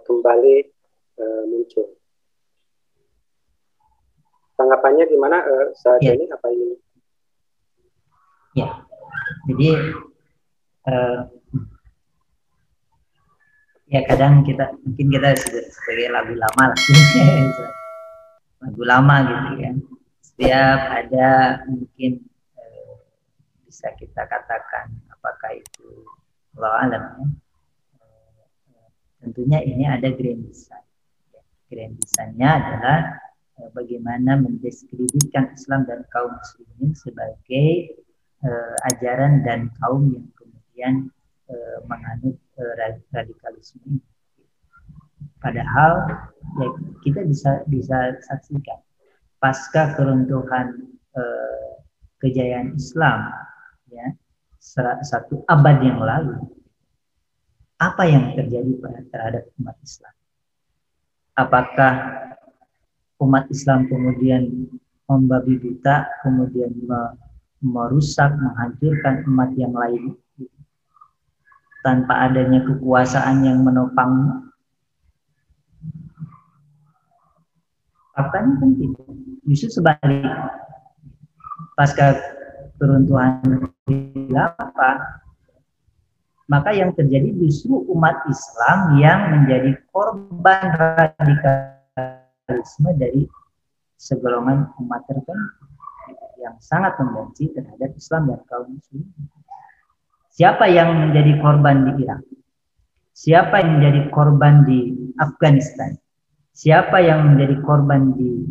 S1: kembali muncul. Tanggapannya gimana saat ini? Apa ini?
S2: Ya, jadi ya kadang mungkin kita sebagai lagu lama lah, lagu lama gitu kan. Setiap ada mungkin bisa kita katakan apakah itu Allah alam ya. Tentunya ini ada grand design. Grand design-nya adalah bagaimana mendiskreditkan Islam dan kaum muslimin sebagai ajaran dan kaum yang kemudian menganut radikalisme. Padahal ya, kita bisa saksikan pasca keruntuhan kejayaan Islam ya 1 abad yang lalu, apa yang terjadi terhadap umat Islam? Apakah umat Islam kemudian membabi buta, kemudian merusak, menghancurkan umat yang lain tanpa adanya kekuasaan yang menopang? Faktanya kan tidak. Justru sebaliknya. Pasca keruntuhan khilafah, maka yang terjadi justru umat Islam yang menjadi korban radikalisme dari segolongan umat tertentu yang sangat membenci terhadap Islam dan kaum muslimin. Siapa yang menjadi korban di Irak? Siapa yang menjadi korban di Afghanistan? Siapa yang menjadi korban di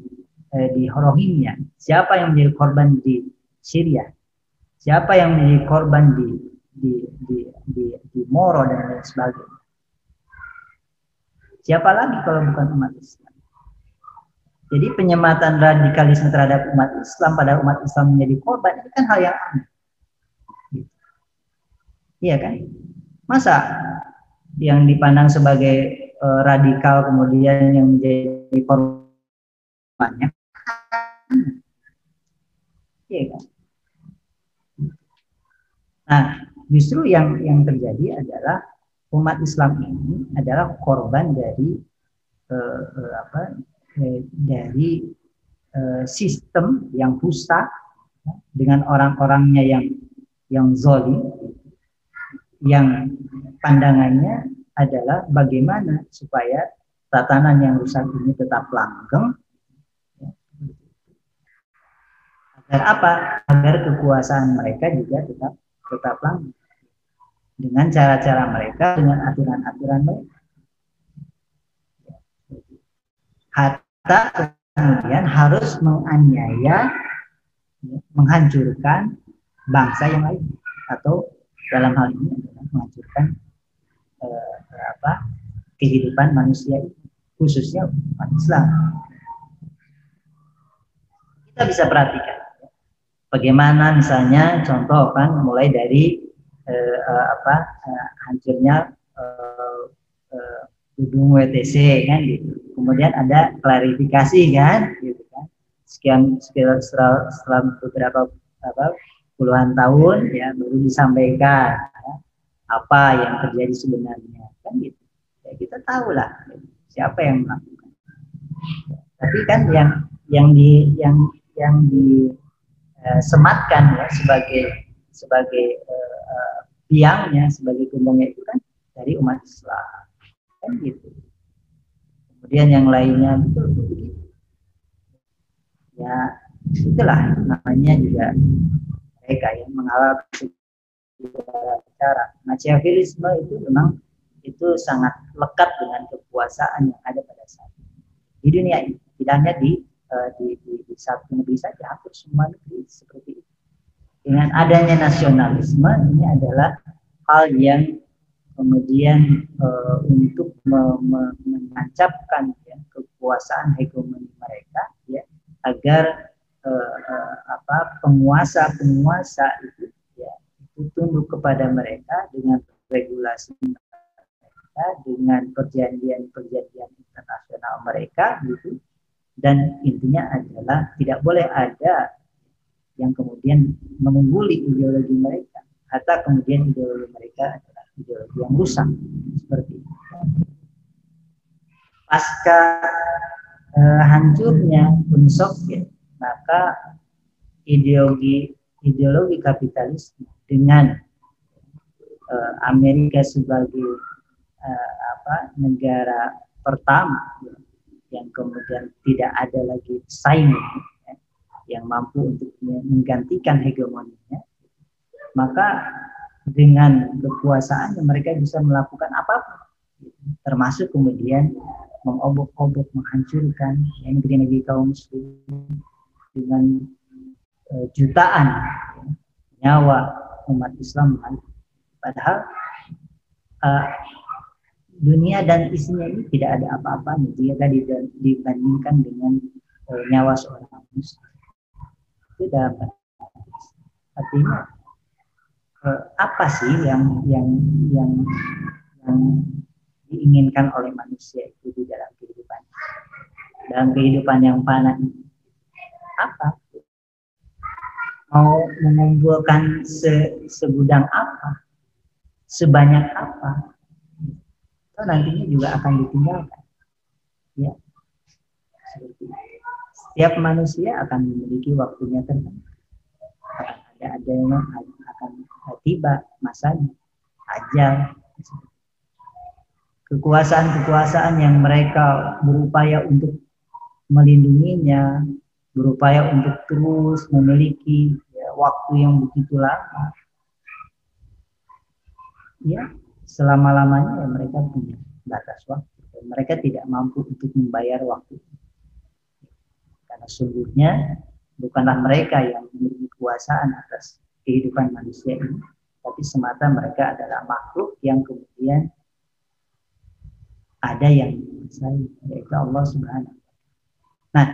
S2: di Rohingya, siapa yang menjadi korban di Syria, siapa yang menjadi korban di Moro dan lain sebagainya. Siapa lagi kalau bukan umat Islam? Jadi penyematan radikalisme terhadap umat Islam pada umat Islam menjadi korban itu kan hal yang aneh. Iya kan? Masa yang dipandang sebagai radikal kemudian yang menjadi korbannya? Iya kan? Nah, justru yang terjadi adalah umat Islam ini adalah korban dari dari sistem yang rusak dengan orang-orangnya yang zalim, yang pandangannya adalah bagaimana supaya tatanan yang rusak ini tetap langgeng. Agar apa? Agar kekuasaan mereka juga tetap langgeng. Dengan cara-cara mereka, dengan aturan-aturan mereka. Hatta kemudian harus menganiaya, menghancurkan bangsa yang lain, atau dalam hal ini adalah menghancurkan kehidupan manusia, khususnya umat Islam. Kita bisa perhatikan bagaimana misalnya contoh kan mulai dari hancurnya gedung WTC kan gitu. Kemudian ada klarifikasi kan gitu kan. Setelah beberapa puluhan tahun ya baru disampaikan apa yang terjadi sebenarnya kan gitu. Ya kita tahu lah siapa yang melakukan. Tapi kan yang disematkan ya sebagai biangnya, sebagai gembongnya itu kan dari umat Islam kan gitu. Kemudian yang lainnya begitu. Ya itulah namanya juga mereka yang mengalami cara. Machiavellisme itu memang itu sangat lekat dengan kekuasaan yang ada pada saat ini di dunia ini, tidak hanya di satu negeri saja, hampir semua negeri seperti itu. Dengan adanya nasionalisme ini adalah hal yang kemudian untuk menancapkan ya, kekuasaan hegemoni mereka ya, agar penguasa itu ya itu tunduk kepada mereka dengan regulasi mereka, dengan perjanjian internasional mereka gitu. Dan intinya adalah tidak boleh ada yang kemudian mengungguli ideologi mereka, atau kemudian ideologi mereka adalah ideologi yang rusak seperti itu. Pasca hancurnya Uni Soviet, maka ideologi kapitalisme dengan Amerika sebagai negara pertama yang kemudian tidak ada lagi saing yang mampu untuk menggantikan hegemoninya, maka dengan kekuasaan mereka bisa melakukan apapun, termasuk kemudian mengobok-obok, menghancurkan negeri-negeri kaum muslim dengan jutaan nyawa umat Islam. Padahal dunia dan isinya ini tidak ada apa-apanya jika dibandingkan dengan nyawa seorang muslim. Itu dalam artinya apa sih yang diinginkan oleh manusia itu di dalam kehidupan yang fana ini? Apa? Mau mengumpulkan segudang apa? Sebanyak apa? Itu nantinya juga akan ditinggalkan. Ya. Seperti itu. Setiap manusia akan memiliki waktunya tertentu. Akan ada yang akan tiba masanya, ajal. Kekuasaan-kekuasaan yang mereka berupaya untuk melindunginya, berupaya untuk terus memiliki waktu yang begitu lama. Ya, selama-lamanya ya mereka punya batas waktu. Mereka tidak mampu untuk membayar waktu. Karena Sesungguhnya bukanlah mereka yang memiliki kekuasaan atas kehidupan manusia ini, tapi semata mereka adalah makhluk yang kemudian ada yang menguasai, yaitu Allah Subhanahu. Nah,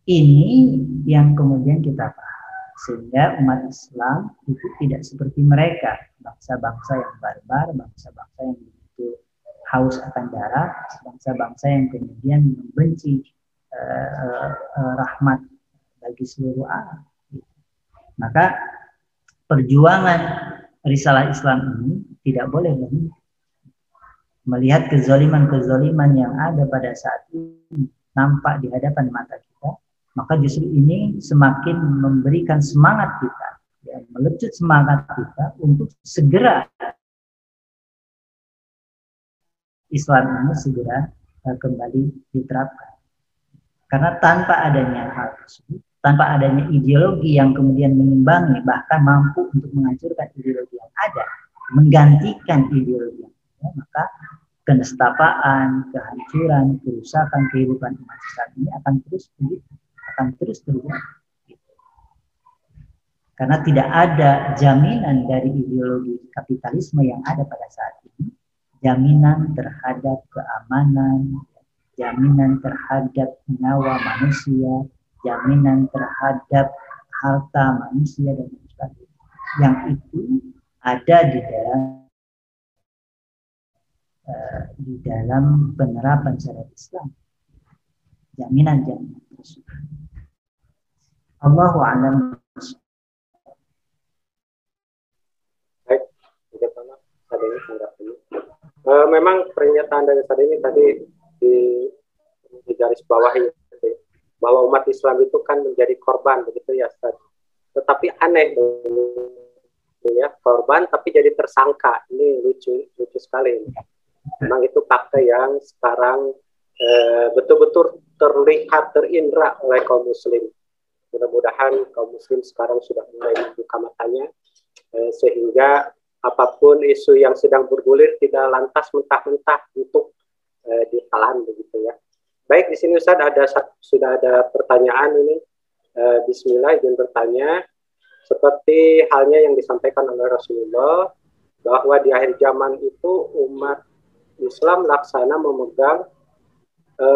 S2: ini yang kemudian kita paham, sehingga umat Islam itu tidak seperti mereka, bangsa-bangsa yang barbar, bangsa-bangsa yang begitu haus akan darah, bangsa-bangsa yang kemudian membenci rahmat bagi seluruh alam. Maka perjuangan risalah Islam ini tidak boleh berhenti. Melihat kezaliman-kezaliman yang ada pada saat ini nampak di hadapan mata kita, maka justru ini semakin memberikan semangat kita, ya, melecut semangat kita untuk segera Islam ini segera kembali diterapkan. Karena tanpa adanya hal tersebut, tanpa adanya ideologi yang kemudian mengimbangi, bahkan mampu untuk menghancurkan ideologi yang ada, menggantikan ideologi yang ada, maka kenestapaan, kehancuran, kerusakan kehidupan umat Islam ini akan terus begitu, akan terus terjadi. Karena tidak ada jaminan dari ideologi kapitalisme yang ada pada saat ini, jaminan terhadap keamanan, jaminan terhadap nyawa manusia, jaminan terhadap harta manusia dan sebagainya. Yang itu ada di dalam penerapan syariat Islam. Jaminan-jaminan tersebut. Allahu a'lam.
S1: Baik, memang pernyataan dari tadi ini tadi di garis bawahi bahwa umat Islam itu kan menjadi korban begitu ya Ustaz. Tetapi aneh ya, korban tapi jadi tersangka. Ini lucu sekali. Memang itu fakta yang sekarang betul-betul terlihat terindra oleh kaum muslim. Mudah-mudahan kaum muslim sekarang sudah mulai membuka matanya sehingga apapun isu yang sedang bergulir tidak lantas mentah-mentah untuk ditelan begitu ya. Baik, di sini Ustaz sudah ada pertanyaan ini. Bismillah, izin bertanya. Seperti halnya yang disampaikan oleh Rasulullah bahwa di akhir zaman itu umat Islam laksana memegang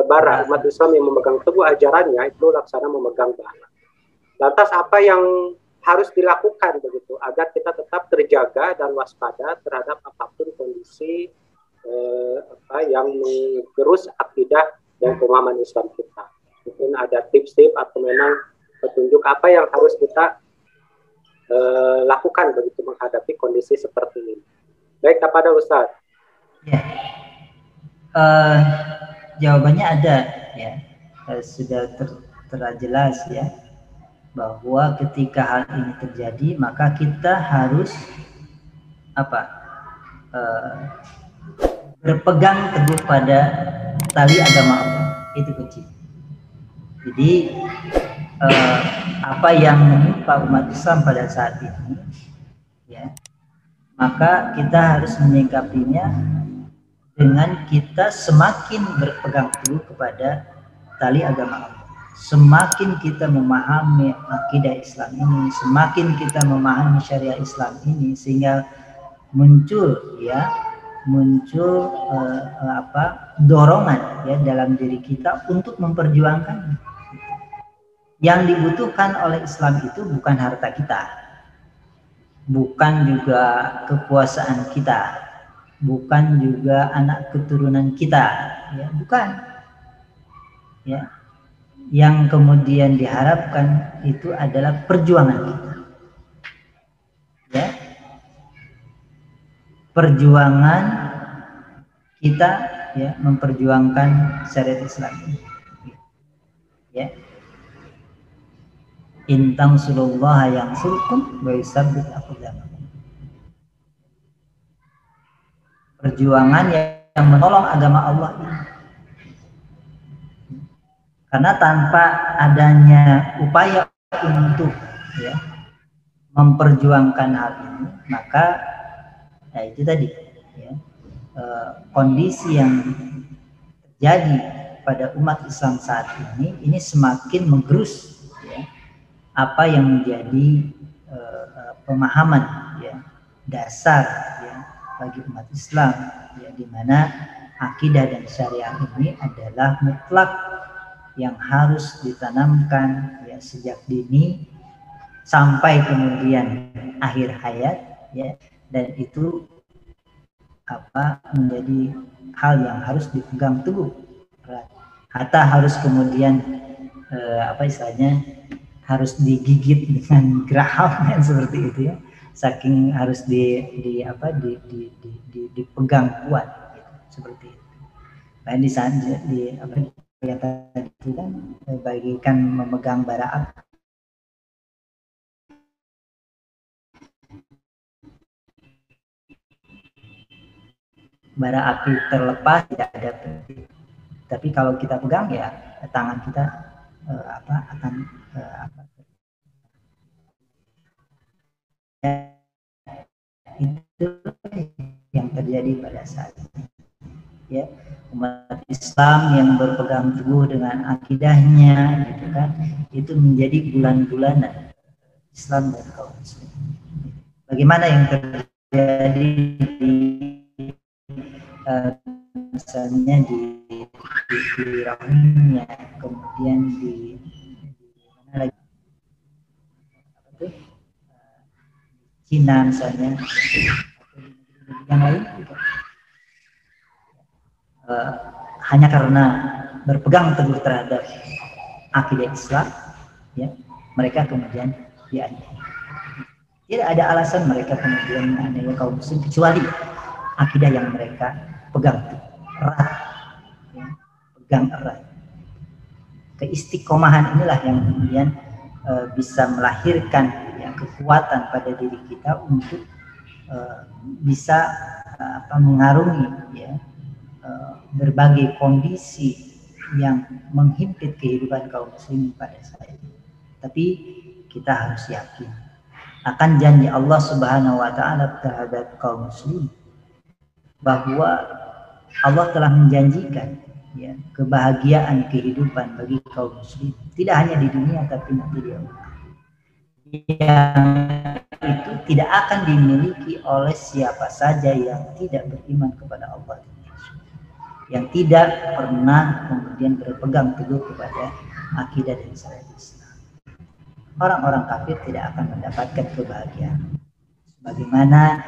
S1: bara. Umat Islam yang memegang teguh ajarannya itu laksana memegang bara. Lantas apa yang harus dilakukan begitu agar kita tetap terjaga dan waspada terhadap apapun kondisi yang menggerus akidah dan pemahaman Islam kita. Mungkin ada tips-tips atau memang petunjuk apa yang harus kita lakukan begitu menghadapi kondisi seperti ini. Baik, kepada Ustaz.
S2: Ya. Jawabannya ada ya. Sudah terjelas ya bahwa ketika hal ini terjadi maka kita harus berpegang teguh pada tali agama Allah, itu kunci. Jadi apa yang menimpa umat Islam pada saat ini, ya, maka kita harus menyikapinya dengan kita semakin berpegang teguh kepada tali agama Allah. Semakin kita memahami akidah Islam ini, semakin kita memahami syariat Islam ini, sehingga muncul dorongan ya dalam diri kita untuk memperjuangkan. Yang dibutuhkan oleh Islam itu bukan harta kita, bukan juga kekuasaan kita, bukan juga anak keturunan kita, ya, bukan. Ya. Yang kemudian diharapkan itu adalah perjuangan kita. Ya. Perjuangan kita ya memperjuangkan syariat Islam ini. Ya. In tansurullaha yansurkum wa yusabbit aqdamakum. Perjuangan yang menolong agama Allah ini. Karena tanpa adanya upaya untuk ya memperjuangkan hal ini, maka ya itu tadi ya, kondisi yang terjadi pada umat Islam saat ini semakin menggerus ya, apa yang menjadi pemahaman ya, dasar ya, bagi umat Islam ya, di mana akidah dan syariah ini adalah mutlak yang harus ditanamkan ya, sejak dini sampai kemudian akhir hayat ya, dan itu menjadi hal yang harus dipegang teguh, hatta harus kemudian istilahnya harus digigit dengan geraham seperti itu ya, saking harus dipegang kuat gitu, seperti itu. Nah, di saat yang tadi itu kan bagikan memegang bara api. Bara api terlepas tidak ada penting. Tapi kalau kita pegang ya tangan kita itu yang terjadi pada saat ini. Ya, umat Islam yang berpegang teguh dengan akidahnya gitu kan, itu menjadi bulan-bulanan Islam dan kaum muslim. Bagaimana yang terjadi di misalnya di Rohingya, kemudian di mana lagi Cina misalnya, yang lain juga. Hanya karena berpegang teguh terhadap akidah Islam ya, mereka kemudian dianiaya. Tidak ada alasan mereka kemudian menganiaya kaum muslim kecuali akidah yang mereka pegang erat ya, pegang erat. Keistiqomahan inilah yang kemudian bisa melahirkan ya, kekuatan pada diri kita untuk bisa mengarungi ya, berbagai kondisi yang menghimpit kehidupan kaum muslimin pada saat ini. Tapi kita harus yakin akan janji Allah Subhanahu wa taala terhadap kaum muslimin, bahwa Allah telah menjanjikan ya, kebahagiaan kehidupan bagi kaum muslimin, tidak hanya di dunia tapi nanti di akhirat. Yang itu tidak akan dimiliki oleh siapa saja yang tidak beriman kepada Allah, yang tidak pernah kemudian berpegang teguh kepada akidah dan syariat Islam. Orang-orang kafir tidak akan mendapatkan kebahagiaan. Bagaimana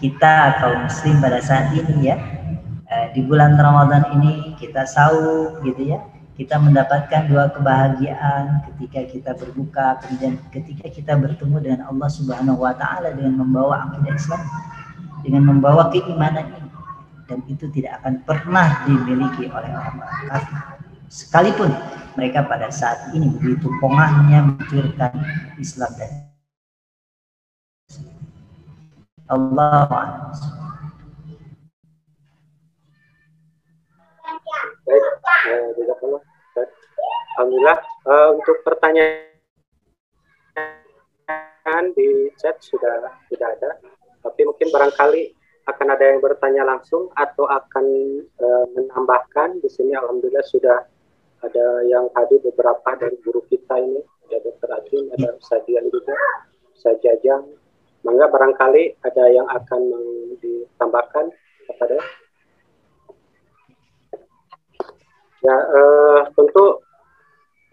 S2: kita kaum muslim pada saat ini ya, di bulan Ramadan ini kita sahur gitu ya, kita mendapatkan dua kebahagiaan ketika kita berbuka, kemudian ketika kita bertemu dengan Allah Subhanahu wa taala dengan membawa akidah Islam, dengan membawa keimanan ini. Dan itu tidak akan pernah dimiliki oleh orang-orang kafir, sekalipun mereka pada saat ini begitu pongahnya mencurkan Islam dan Allah.
S1: Baik, alhamdulillah. Untuk pertanyaan di chat sudah tidak ada, tapi mungkin barangkali akan ada yang bertanya langsung atau akan menambahkan. Di sini alhamdulillah sudah ada yang hadir beberapa dari guru kita ini, ada Dr. Ajun, ada Ustaz Dian juga, Ustaz Jajang. Mangga barangkali ada yang akan ditambahkan kepada. Ya, tentu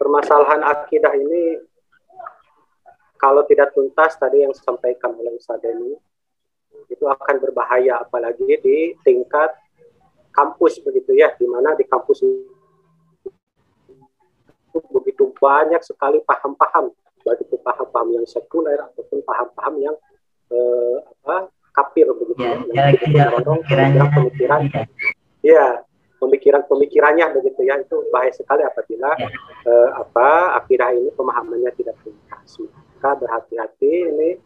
S1: permasalahan akidah ini kalau tidak tuntas tadi yang disampaikan oleh Ustaz Deni, itu akan berbahaya, apalagi di tingkat kampus begitu ya, di mana di kampus itu begitu banyak sekali paham-paham, baik itu paham-paham yang sekuler ataupun paham-paham yang kafir begitu ya, pemikiran ya, pemikirannya begitu ya, itu bahaya sekali apabila akidah ini pemahamannya tidak tuntas. Maka berhati-hati ini,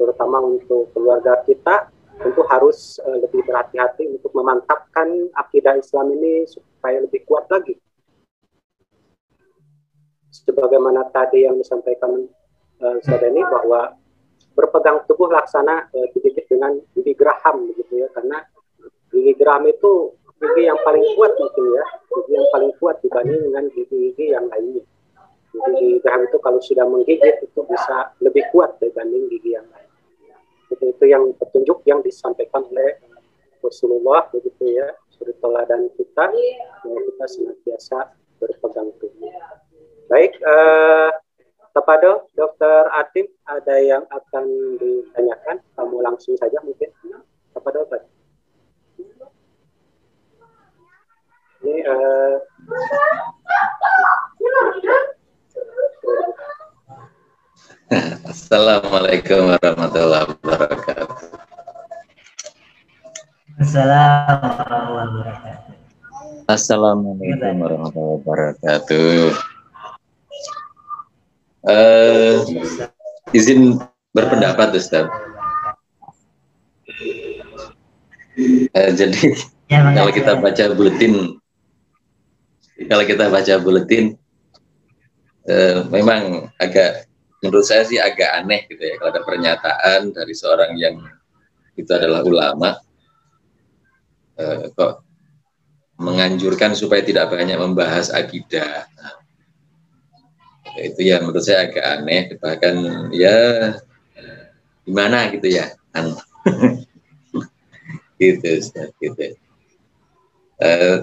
S1: terutama untuk keluarga kita, tentu harus lebih berhati-hati untuk memantapkan akidah Islam ini supaya lebih kuat lagi. Sebagaimana tadi yang disampaikan Ustaz ini, bahwa berpegang teguh laksana dididik dengan Billy Graham begitu ya, karena Billy Graham itu gigi yang paling kuat mungkin ya, gigi yang paling kuat dibanding dengan gigi-gigi yang lainnya. Gigi geraham itu kalau sudah menggigit itu bisa lebih kuat dibanding gigi yang lain. Itu yang petunjuk yang disampaikan oleh Rasulullah, begitu ya, suri teladan kita, yang kita senantiasa berpegang teguh. Baik, kepada Dr. Atim ada yang akan ditanyakan, kamu langsung saja mungkin kepada Dr. Ini
S3: Assalamualaikum warahmatullahi wabarakatuh. Assalamualaikum warahmatullahi wabarakatuh. Izin berpendapat, Ustaz. Jadi kalau kita baca buletin, memang agak, menurut saya sih agak aneh gitu ya, kalau ada pernyataan dari seorang yang itu adalah ulama, kok menganjurkan supaya tidak banyak membahas akidah. Itu ya menurut saya agak aneh, bahkan ya gimana gitu ya, gitu, gitu.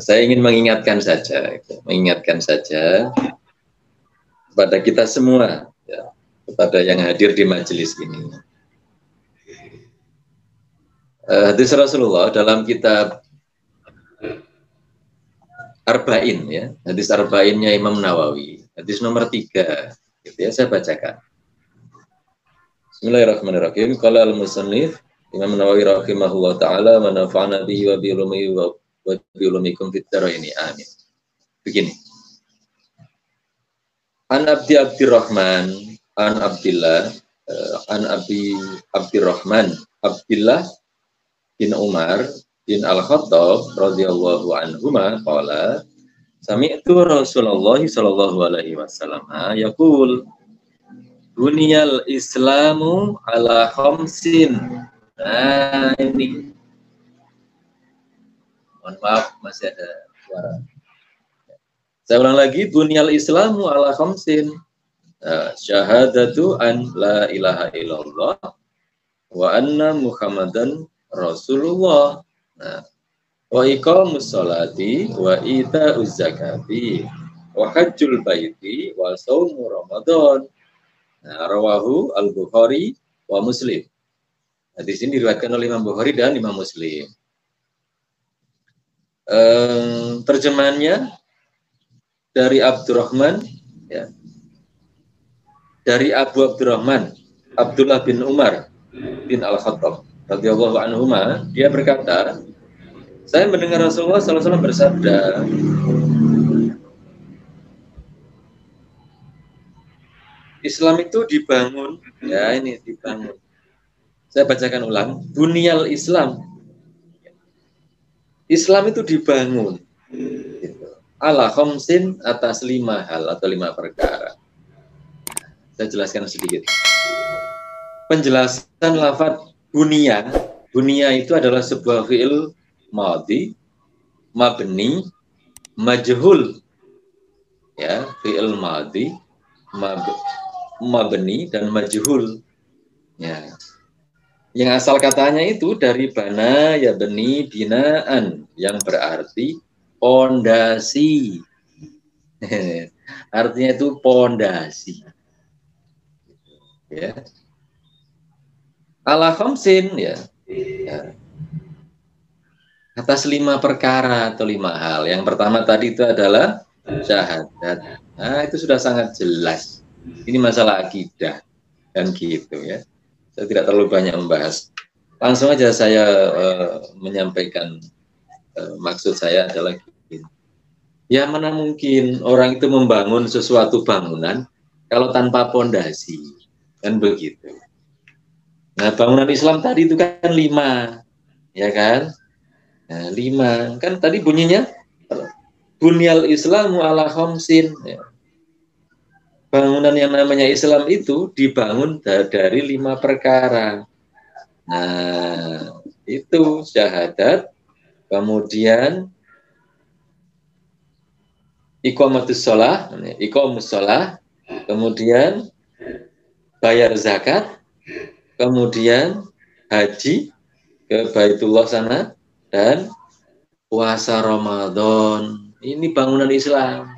S3: Saya ingin mengingatkan saja kepada kita semua, ya, kepada yang hadir di majelis ini. Hadis Rasulullah dalam kitab Arba'in, ya, hadis Arba'innya Imam Nawawi, hadis nomor 3, gitu ya, saya bacakan. Bismillahirrahmanirrahim. Qala al-musannif Imam Nawawi rahimahullah ta'ala wa nafa'ana bihi wa bi ulumihi wa bi ulumikum fid dharaini, amin. Begini. An Abdi Abdirrahman, an Abdillah, an Abi Abdirrahman, Abdillah bin Umar bin Al-Khattab radhiyallahu anhuma qala sami'tu Rasulullah sallallahu alaihi wasallam yaqul buniyal islamu ala khamsin. Nah, ini mohon maaf masih ada suara. Saya ulang lagi, buniyal islamu ala khamsin. Syahadatu an la ilaha illallah wa anna Muhammadan Rasulullah. Nah, wa iqamus sholati wa ita'uz zakati wa hajjul baiti wa shaumu Ramadan. Nah, rawahu Al-Bukhari wa Muslim. Nah, di sini diriwayatkan oleh Imam Bukhari dan Imam Muslim. Terjemahannya dari Abdurrahman, ya, dari Abu Abdurrahman Abdullah bin Umar bin Al-Khattab radhiyallahu anhuma, dia berkata, saya mendengar Rasulullah SAW bersabda, Islam itu dibangun, ya ini dibangun. Saya bacakan ulang, bunyal Islam. Islam itu dibangun ala khamsin, atas 5 hal atau 5 perkara. Saya jelaskan sedikit. Penjelasan lafadz bunia. Bunia itu adalah sebuah fi'il madhi, mabni, majhul. Ya, fi'il madhi, mabni dan majhul. Ya. Yang asal katanya itu dari bana ya beni binaan, yang berarti pondasi. Artinya itu pondasi. Ya. Ala khamsin, ya. Ya. Atas 5 perkara atau 5 hal. Yang pertama tadi itu adalah syahadat. Nah, itu sudah sangat jelas. Ini masalah akidah dan gitu ya. Saya tidak terlalu banyak membahas. Langsung aja saya menyampaikan maksud saya adalah gini. Ya, mana mungkin orang itu membangun sesuatu bangunan kalau tanpa pondasi, kan begitu. Nah, bangunan Islam tadi itu kan 5, ya kan? Nah, 5 kan tadi bunyinya bunyal Islamu ala khamsin. Ya. Bangunan yang namanya Islam itu dibangun dari 5 perkara. Nah, itu syahadat, kemudian iqamatus shalah, iqamus shalah, kemudian bayar zakat, kemudian haji ke Baitullah sana, dan puasa Ramadan. Ini bangunan Islam.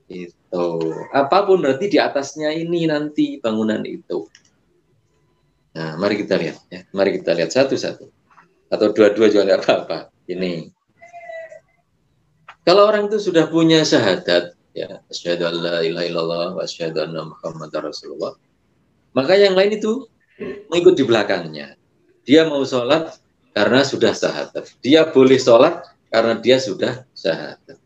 S3: Itu. Apapun berarti di atasnya ini nanti bangunan itu. Nah, mari kita lihat ya. Mari kita lihat satu-satu. Atau dua-dua juga nggak apa-apa. Ini. Kalau orang itu sudah punya syahadat, ya, asyhadu an la ilaha illallah wa asyhadu anna Muhammadar Rasulullah, maka yang lain itu mengikut di belakangnya. Dia mau sholat karena sudah syahadat. Dia boleh sholat karena dia sudah syahadat.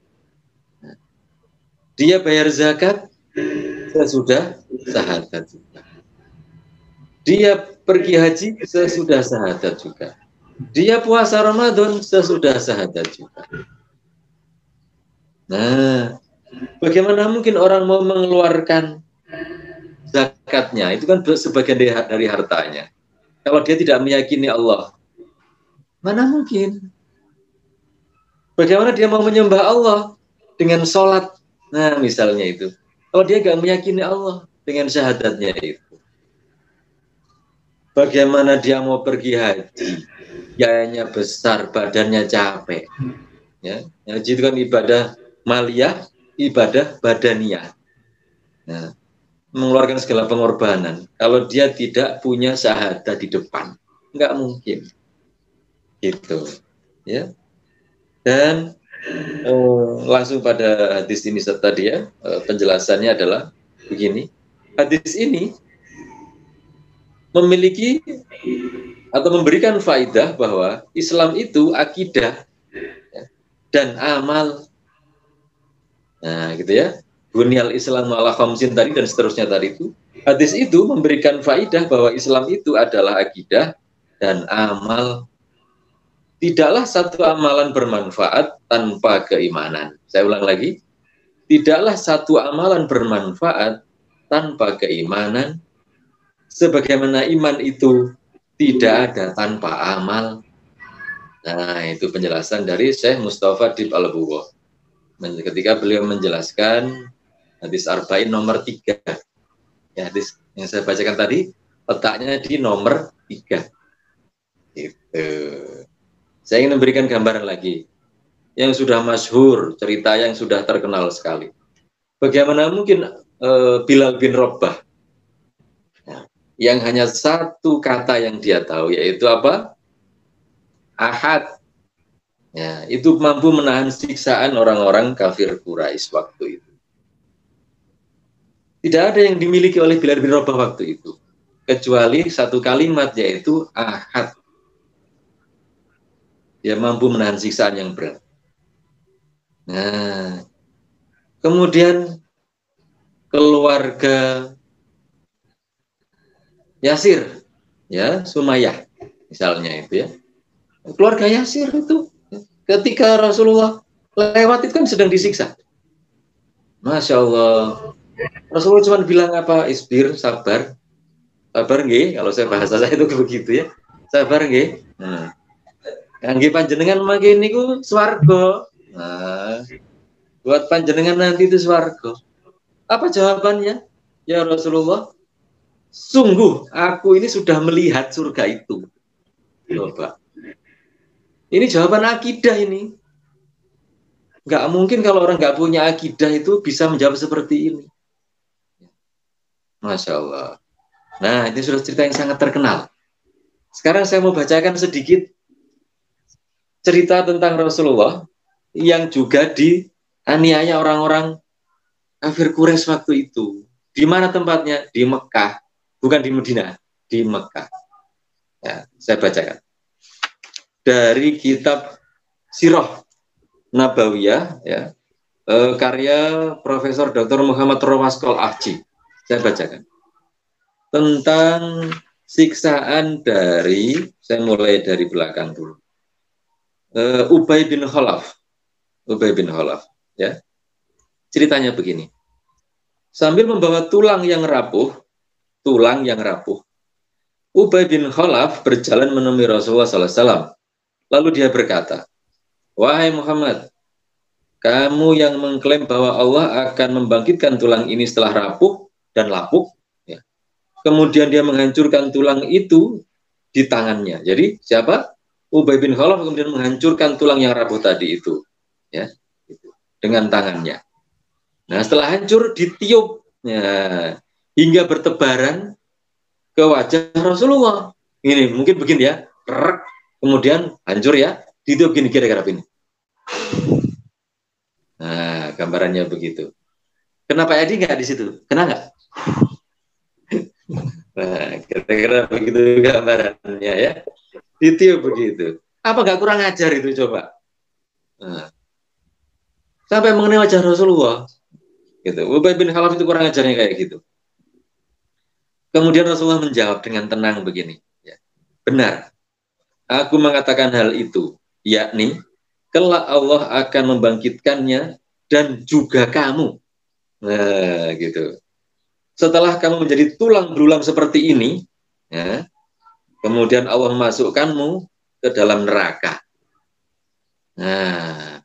S3: Dia bayar zakat sesudah syahadat juga. Dia pergi haji sesudah syahadat juga. Dia puasa Ramadan sesudah syahadat juga. Nah, bagaimana mungkin orang mau mengeluarkan zakatnya? Itu kan sebagian dari hartanya. Kalau dia tidak meyakini Allah, mana mungkin? Bagaimana dia mau menyembah Allah dengan sholat? Nah, misalnya itu. Kalau dia nggak meyakini Allah dengan syahadatnya itu, bagaimana dia mau pergi haji? Biayanya besar, badannya capek. Ya, haji itu kan ibadah maliyah, ibadah badaniyah. Nah, mengeluarkan segala pengorbanan. Kalau dia tidak punya syahadat di depan, nggak mungkin. Gitu, ya. Dan langsung pada hadis ini tadi ya, penjelasannya adalah begini. Hadis ini memiliki atau memberikan faidah bahwa Islam itu akidah ya, dan amal. Nah, gitu ya. Bunyal Islam ala khamsin tadi dan seterusnya tadi itu. Hadis itu memberikan faidah bahwa Islam itu adalah akidah dan amal. Tidaklah satu amalan bermanfaat tanpa keimanan. Saya ulang lagi. Tidaklah satu amalan bermanfaat tanpa keimanan. Sebagaimana iman itu tidak ada tanpa amal. Nah, itu penjelasan dari Syekh Mustafa Dib Al-Buwa. Ketika beliau menjelaskan hadis Arba'in nomor 3. Ya, hadis yang saya bacakan tadi, letaknya di nomor 3. Gitu. Saya ingin memberikan gambaran lagi yang sudah masyhur, cerita yang sudah terkenal sekali. Bagaimana mungkin Bilal bin Rabah yang hanya satu kata yang dia tahu, yaitu apa? Ahad. Ya, itu mampu menahan siksaan orang-orang kafir Quraisy waktu itu. Tidak ada yang dimiliki oleh Bilal bin Rabah waktu itu, kecuali satu kalimat, yaitu ahad. Dia mampu menahan siksaan yang berat. Nah, kemudian keluarga Yasir, ya, Sumayyah, misalnya itu ya. Keluarga Yasir itu, ketika Rasulullah lewat itu kan sedang disiksa. Masya Allah. Rasulullah cuma bilang apa? Isbir, sabar. Sabar nggih, kalau saya bahasa saya itu begitu ya. Sabar nggih. Nah, kangge panjenengan mangke niku swarga. Nah, buat panjenengan nanti itu swarga. Apa jawabannya? Ya Rasulullah, sungguh aku ini sudah melihat surga itu. Coba. Ini jawaban akidah ini. Nggak mungkin kalau orang nggak punya akidah itu bisa menjawab seperti ini. Masya Allah. Nah, ini sudah cerita yang sangat terkenal. Sekarang saya mau bacakan sedikit cerita tentang Rasulullah yang juga dianiaya orang-orang kafir Quraisy waktu itu. Di mana tempatnya? Di Mekah, bukan di Madinah, di Mekah. Ya, saya bacakan dari kitab Sirah Nabawiyah, ya, karya Profesor Dr. Muhammad Rawaskol Ahji. Saya bacakan tentang siksaan dari, saya mulai dari belakang dulu. Ubay bin Khalaf, ya. Ceritanya begini. Sambil membawa tulang yang rapuh, Ubay bin Khalaf berjalan menemui Rasulullah SAW. Lalu dia berkata, "Wahai Muhammad, kamu yang mengklaim bahwa Allah akan membangkitkan tulang ini setelah rapuh dan lapuk, ya. Kemudian dia menghancurkan tulang itu di tangannya. Jadi siapa? Ubay bin Khalaf kemudian menghancurkan tulang yang rapuh tadi itu, ya, dengan tangannya. Nah, setelah hancur ditiup, ya, hingga bertebaran ke wajah Rasulullah. Ini mungkin begini ya, kemudian hancur ya, ditiup gini kira-kira ini. Nah, gambarannya begitu. Kenapa Edi nggak di situ? Kena nggak? Nah, kira-kira begitu gambarannya ya. Ditiup begitu. Apa nggak kurang ajar itu coba? Nah, sampai mengenai wajah Rasulullah. Gitu. Ubay bin Khalaf itu kurang ajarnya kayak gitu. Kemudian Rasulullah menjawab dengan tenang begini. Ya, benar. Aku mengatakan hal itu, yakni kelak Allah akan membangkitkannya dan juga kamu. Nah, gitu. Setelah kamu menjadi tulang belulang seperti ini, ya, kemudian Allah memasukkanmu ke dalam neraka. Nah,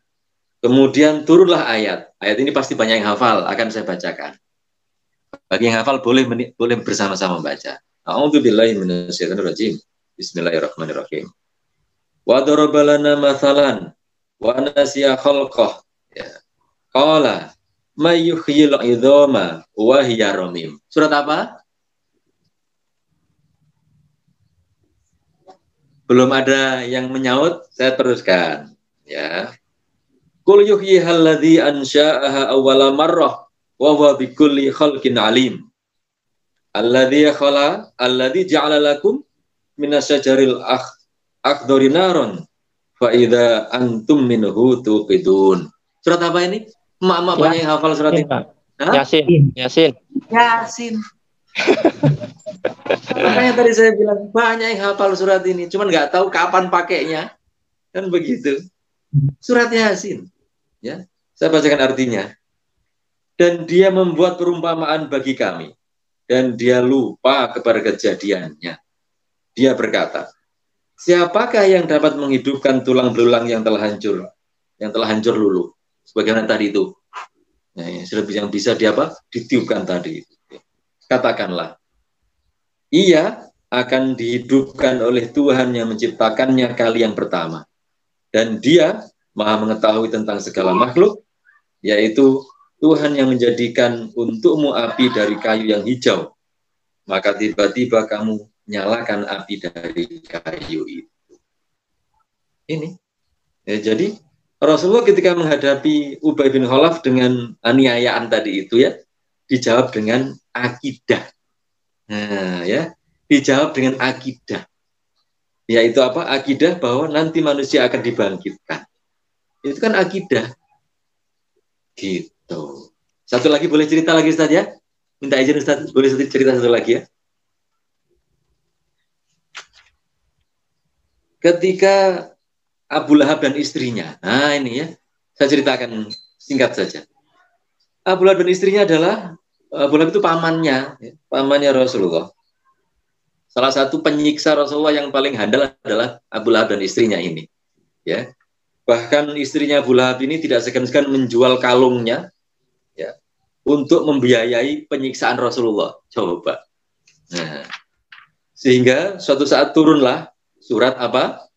S3: kemudian turunlah ayat. Ayat ini pasti banyak yang hafal, akan saya bacakan. Bagi yang hafal boleh bersama-sama membaca. A'udzubillahi minasyaitonir rajim. Bismillahirrahmanirrahim. Wa daraba lana mathalan wa nasiya khalqah. Ya. Qala may yuhyil 'idhama wa hiya ramim. Surat apa? Belum ada yang menyaut, saya teruskan, ya. Qul yuhyihal ladzi ansha'aha awwala marrah wa huwa bikulli khalqin alim. Alladzi ja'ala lakum minasyajaril akhdari naron fa idza antum minhu tuqidun. Surat apa ini? Mak-mak banyak yang hafal surat ini. Yasin. Makanya tadi saya bilang banyak yang hafal surat ini, cuman nggak tahu kapan pakainya. Kan begitu. Surat Yasin. Ya, saya bacakan artinya. Dan dia membuat perumpamaan bagi kami, dan dia lupa kepada kejadiannya. Dia berkata, siapakah yang dapat menghidupkan tulang belulang yang telah hancur luluh? Sebagaimana tadi itu, nah, yang bisa ditiupkan tadi. Katakanlah, ia akan dihidupkan oleh Tuhan yang menciptakannya kali yang pertama, dan Dia Maha mengetahui tentang segala makhluk, yaitu Tuhan yang menjadikan untukmu api dari kayu yang hijau, maka tiba-tiba kamu nyalakan api dari kayu itu. Ini. Ya, jadi Rasulullah ketika menghadapi Ubay bin Khalaf dengan aniayaan tadi itu ya, dijawab dengan akidah. Nah, ya, dijawab dengan akidah. Yaitu apa? Akidah bahwa nanti manusia akan dibangkitkan. Itu kan akidah. Gitu. Satu lagi boleh cerita lagi Ustaz ya? Minta izin Ustaz, boleh cerita satu lagi ya? Ketika Abu Lahab dan istrinya, nah ini ya, saya ceritakan singkat saja. Abu Lahab dan istrinya adalah, Abu Lahab itu pamannya Rasulullah. Salah satu penyiksa Rasulullah yang paling handal adalah Abu Lahab dan istrinya ini. Ya, bahkan istrinya Abu Lahab ini tidak segan-segan menjual kalungnya, ya, untuk membiayai penyiksaan Rasulullah. Coba. Nah, sehingga suatu saat turunlah surat apa?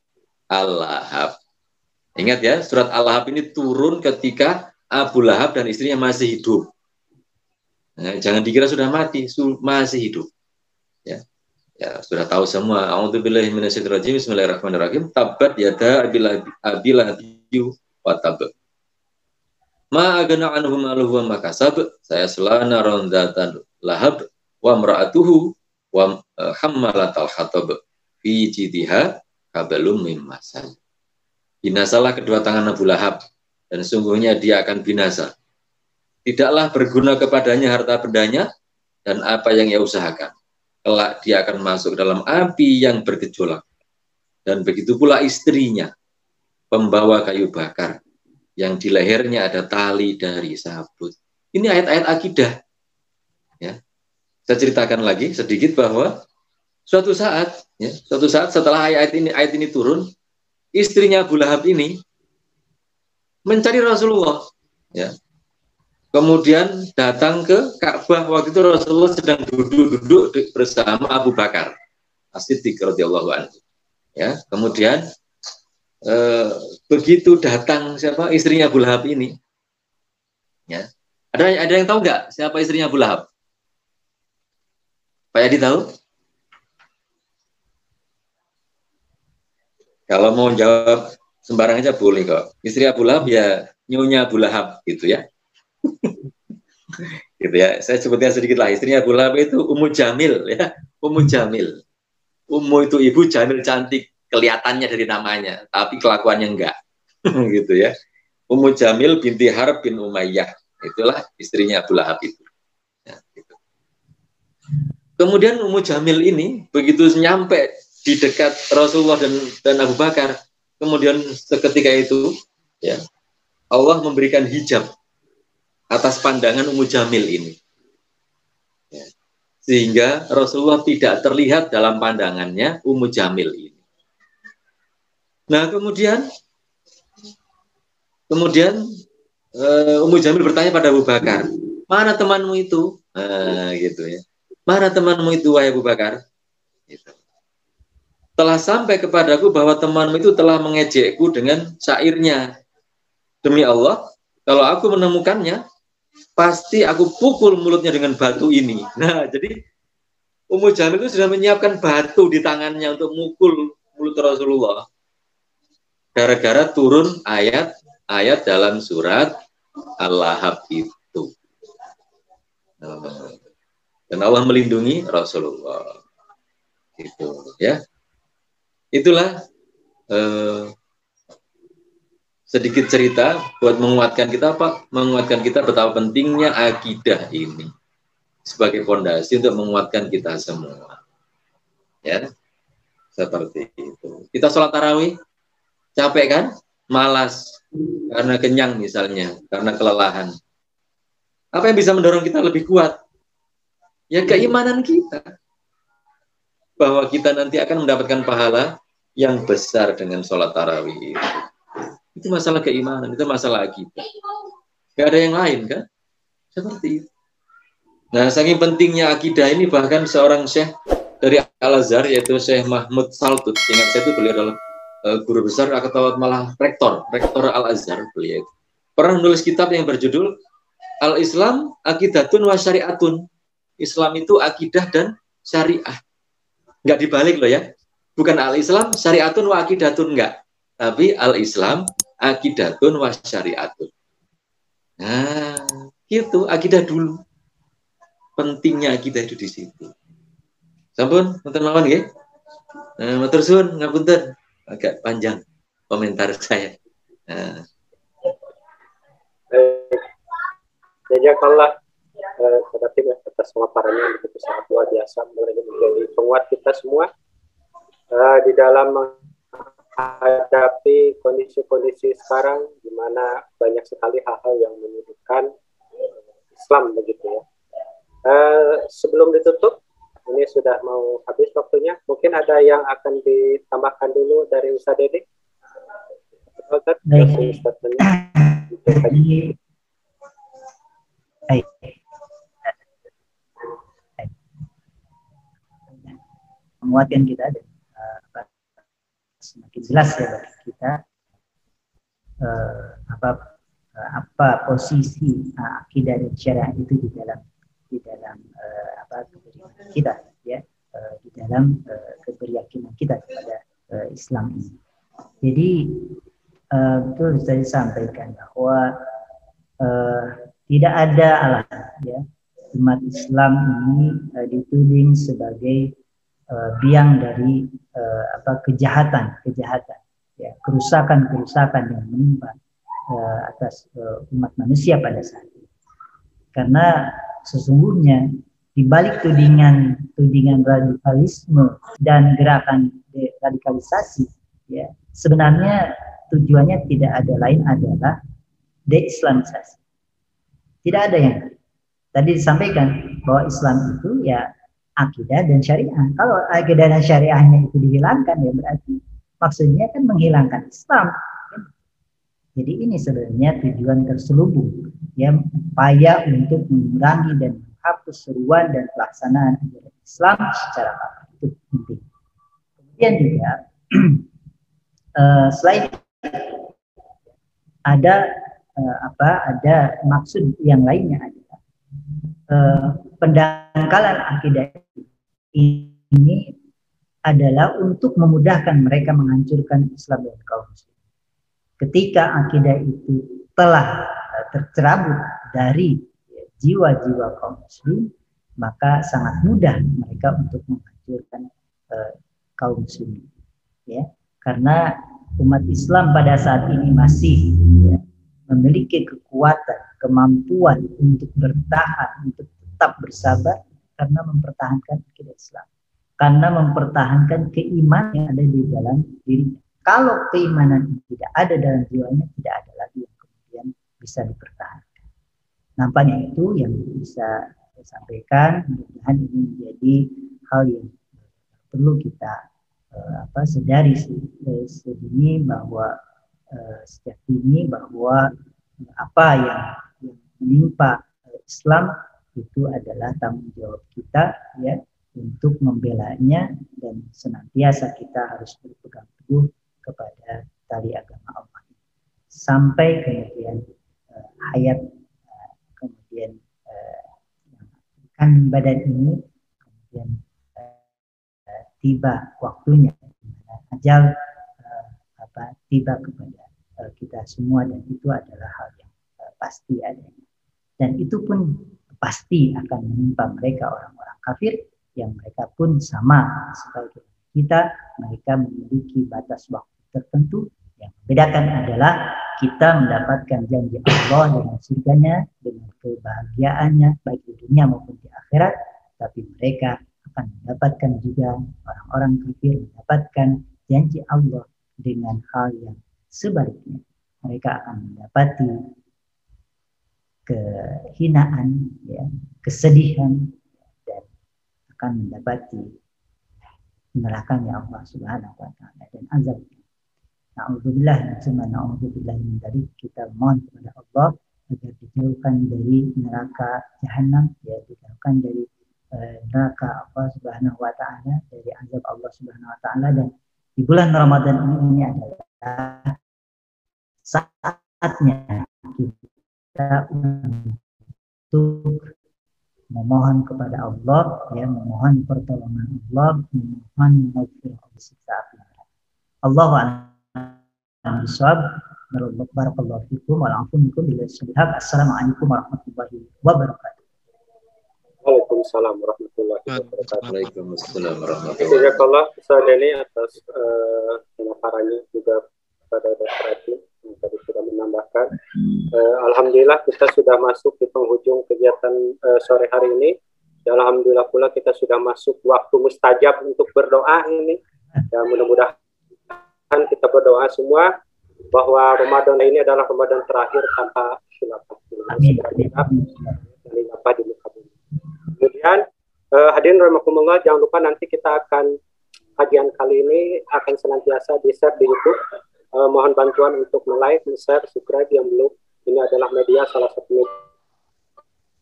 S3: Al-Lahab. Ingat ya, surat Al-Lahab ini turun ketika Abu Lahab dan istrinya masih hidup. Nah, jangan dikira sudah mati, masih hidup. Ya, ya sudah tahu semua. A'udzubillahi minasyaitonir rajim. Bismillahirrahmanirrahim. Tabbat yada Abi Lahab wa tab. Ma agana anhu maluhu wa makasab. Saya selana rondatan lahab wa imra'atuhu wa hammalatal hatab fi jidha kabalum mim masal. Binasalah kedua tangan Abu Lahab, dan sungguhnya dia akan binasa. Tidaklah berguna kepadanya harta bendanya dan apa yang ia usahakan. Kelak dia akan masuk dalam api yang bergejolak. Dan begitu pula istrinya, pembawa kayu bakar, yang di lehernya ada tali dari sabut. Ini ayat-ayat akidah. Ya. Saya ceritakan lagi sedikit bahwa suatu saat setelah ayat ini turun, istrinya Abu Lahab ini mencari Rasulullah, ya. Kemudian datang ke Ka'bah. Waktu itu Rasulullah sedang duduk bersama Abu Bakar As-Siddiq radhiyallahu anhu. Ya, kemudian begitu datang siapa istrinya Abu Lahab ini, ya. Ada yang tahu nggak siapa istrinya Abu Lahab? Pak Yadi tahu? Kalau mau jawab sembarang aja boleh kok. Istri Abu Lahab ya nyonya Abu Lahab gitu ya. Gitu ya. Saya sebutkan sedikit lah. Istrinya Abu Lahab itu Ummu Jamil ya. Ummu Jamil. Ummu itu ibu, Jamil cantik, kelihatannya dari namanya, tapi kelakuannya enggak. Gitu ya. Ummu Jamil binti Harb bin Umayyah. Itulah istrinya Abu Lahab itu. Ya, gitu. Kemudian Ummu Jamil ini begitu nyampe di dekat Rasulullah dan Abu Bakar, kemudian seketika itu ya Allah memberikan hijab atas pandangan Ummu Jamil ini, ya, sehingga Rasulullah tidak terlihat dalam pandangannya Ummu Jamil ini. Nah kemudian Ummu Jamil bertanya pada Abu Bakar, mana temanmu itu? Gitu ya. Mana temanmu itu, wahai Abu Bakar? Gitu. Telah sampai kepadaku bahwa temanmu itu telah mengejekku dengan syairnya. Demi Allah, kalau aku menemukannya, pasti aku pukul mulutnya dengan batu ini. Nah, jadi Ummu Jamil itu sudah menyiapkan batu di tangannya untuk mukul mulut Rasulullah. Gara-gara turun ayat dalam surat Al-Lahab itu. Dan Allah melindungi Rasulullah. Itu ya. Itulah sedikit cerita buat menguatkan kita apa? Menguatkan kita betapa pentingnya akidah ini sebagai fondasi untuk menguatkan kita semua. Ya. Seperti itu. Kita sholat tarawih capek kan? Malas karena kenyang misalnya, karena kelelahan. Apa yang bisa mendorong kita lebih kuat? Ya keimanan kita. Bahwa kita nanti akan mendapatkan pahala yang besar dengan sholat tarawih. Itu masalah keimanan, itu masalah akidah. Gak ada yang lain kan? Seperti itu. Nah, saking pentingnya akidah ini bahkan seorang syekh dari Al-Azhar yaitu Syekh Mahmud Saltut. Ingat saya itu beliau adalah guru besar atau malah rektor Al-Azhar beliau. Pernah menulis kitab yang berjudul Al-Islam Aqidatun wa Syari'atun. Islam itu akidah dan syariah. Enggak dibalik loh ya. Bukan al-Islam syariatun wa aqidatun, enggak. Tapi al-Islam aqidatun wa syariatun. Nah, gitu akidah dulu. Pentingnya akidah itu di situ. Sampun, nonton mawon nggih. Matur suwun ngapunten. Agak panjang komentar saya. Nah.
S1: Jazakallah atas pemaparannya begitu sangat luar biasa, menjadi penguat kita semua di dalam menghadapi kondisi-kondisi sekarang di mana banyak sekali hal-hal yang menyudutkan Islam begitu ya. Sebelum ditutup, ini sudah mau habis waktunya. Mungkin ada yang akan ditambahkan dulu dari Ustaz Dede.
S2: Menguatkan kita dan semakin jelas ya bagi kita apa posisi akidah dan syariah itu di dalam keberyakinan kita ya, di dalam keberyakinan kita kepada Islam ini. Jadi betul saya sampaikan bahwa tidak ada alasan ya umat Islam ini dituding sebagai biang dari kejahatan ya, kerusakan yang menimpa atas umat manusia pada saat ini. Karena sesungguhnya di balik tudingan radikalisme dan gerakan radikalisasi ya, sebenarnya tujuannya tidak ada lain adalah de-islamisasi. Tidak ada yang tadi disampaikan bahwa Islam itu ya akidah dan syariah. Kalau akidah dan syariahnya itu dihilangkan ya berarti maksudnya kan menghilangkan Islam. Jadi ini sebenarnya tujuan terselubung, ya, upaya untuk mengurangi dan menghapus seruan dan pelaksanaan ajaran Islam secara kafah, itu penting. Kemudian juga selain ada ada maksud yang lainnya adalah pendangkalan akidah ini adalah untuk memudahkan mereka menghancurkan Islam dan kaum muslim. Ketika akidah itu telah tercerabut dari jiwa-jiwa kaum muslim, maka sangat mudah mereka untuk menghancurkan kaum muslim, ya, karena umat Islam pada saat ini masih, ya, memiliki kekuatan, kemampuan untuk bertahan, untuk tetap bersabar karena mempertahankan akidah Islam, karena mempertahankan keimanan yang ada di dalam dirinya. Kalau keimanan tidak ada dalam jiwanya, tidak ada lagi yang kemudian bisa dipertahankan. Nampaknya itu yang bisa saya sampaikan. Mudah-mudahan ini menjadi hal yang perlu kita sadari sedini bahwa sejak dini bahwa apa yang menimpa Islam itu adalah tanggung jawab kita, ya, untuk membelanya, dan senantiasa kita harus berpegang teguh kepada tali agama Allah sampai kemudian hayat, kemudian kan badan ini kemudian tiba waktunya, ajal tiba kepada kita semua, dan itu adalah hal yang pasti adanya, dan itu pun pasti akan menimpa mereka orang-orang kafir yang mereka pun sama sebagai kita, mereka memiliki batas waktu tertentu. Yang membedakan adalah kita mendapatkan janji Allah dengan surganya, dengan kebahagiaannya baik di dunia maupun di akhirat, tapi mereka akan mendapatkan juga, orang-orang kafir mendapatkan janji Allah dengan hal yang sebaliknya. Mereka akan mendapati kehinaan, ya, kesedihan, dan akan mendapati nerakanya Allah Subhanahu wa taala dan azab. Na'udzubillah, min dzalik. Kita mohon kepada Allah agar dijauhkan dari neraka jahanam, ya, dijauhkan dari neraka Allah Subhanahu wa taala, dari azab Allah Subhanahu wa taala. Dan di bulan Ramadan ini adalah saatnya kita untuk memohon kepada Allah, ya, memohon pertolongan Allah, memohon maghfirah Allah siksa api neraka. Allahu a'lam bishawab. Barakallahu fikum wa la'afu minkum bila shihab. Assalamualaikum warahmatullahi wabarakatuh.
S1: Waalaikumsalam warahmatullahi wabarakatuh.
S3: Waalaikumsalam warahmatullahi wabarakatuh.
S1: Jazakallah Ustaz Deni atas pemaparannya, juga pada Dr. Ati yang tadi sudah menambahkan. Alhamdulillah kita sudah masuk di penghujung kegiatan sore hari ini. Ya, alhamdulillah pula kita sudah masuk waktu mustajab untuk berdoa ini. Ya, mudah-mudahan kita berdoa semua bahwa Ramadan ini adalah Ramadan terakhir tanpa khilafah.
S2: Amin.
S1: Kemudian hadirin rahimakumullah, jangan lupa nanti kita akan kajian kali ini akan senantiasa di-share di YouTube. Mohon bantuan untuk like, share, subscribe yang belum. Ini adalah media, salah satu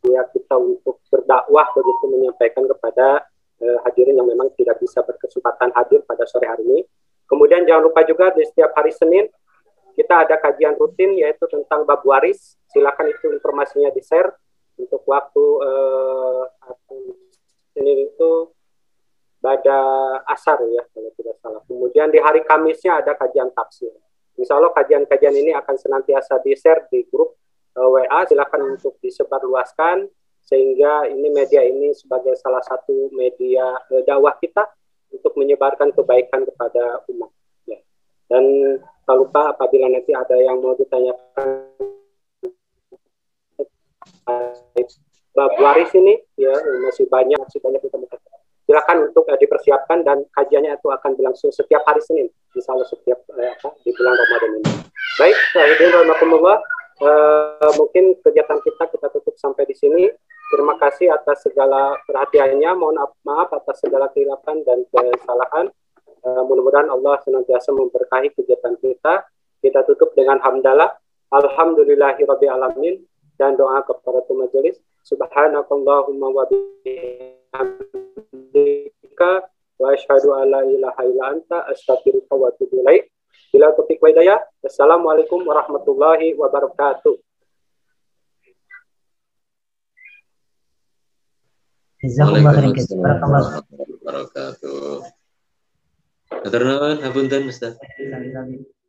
S1: media kita untuk berdakwah, begitu, menyampaikan kepada hadirin yang memang tidak bisa berkesempatan hadir pada sore hari ini. Kemudian jangan lupa juga di setiap hari Senin kita ada kajian rutin, yaitu tentang bab waris. Silakan itu informasinya di-share untuk waktu Senin itu pada asar, ya, kalau tidak salah. Kemudian di hari Kamisnya ada kajian tafsir. Insya Allah kajian-kajian ini akan senantiasa di-share di grup WA. Silakan untuk disebarluaskan, sehingga ini media ini sebagai salah satu media dakwah kita untuk menyebarkan kebaikan kepada umat. Ya. Dan tak lupa apabila nanti ada yang mau ditanyakan bab waris ini, ya, masih banyak kita mau. Silakan untuk dipersiapkan, dan kajiannya itu akan berlangsung setiap hari Senin, misalnya setiap di bulan Ramadan ini. Baik, mungkin kegiatan kita tutup sampai di sini. Terima kasih atas segala perhatiannya. Mohon maaf atas segala kehilafan dan kesalahan. Mudah-mudahan Allah senantiasa memberkahi kegiatan kita. Kita tutup dengan hamdalah. Alhamdulillahirabbil alamin, dan doa kepada majelis. Subhanakallahumma wa bihamdika wa asyhadu an la ilaha illa anta astaghfiruka wa atubu ilaik. Bila taufiq wa hidayah. Assalamualaikum warahmatullahi wabarakatuh.
S2: Jazakumullah khairan katsir.
S3: Waalaikumsalam warahmatullahi wabarakatuh. Hatur nuhun, hapunten Ustaz.
S2: Barakallahu.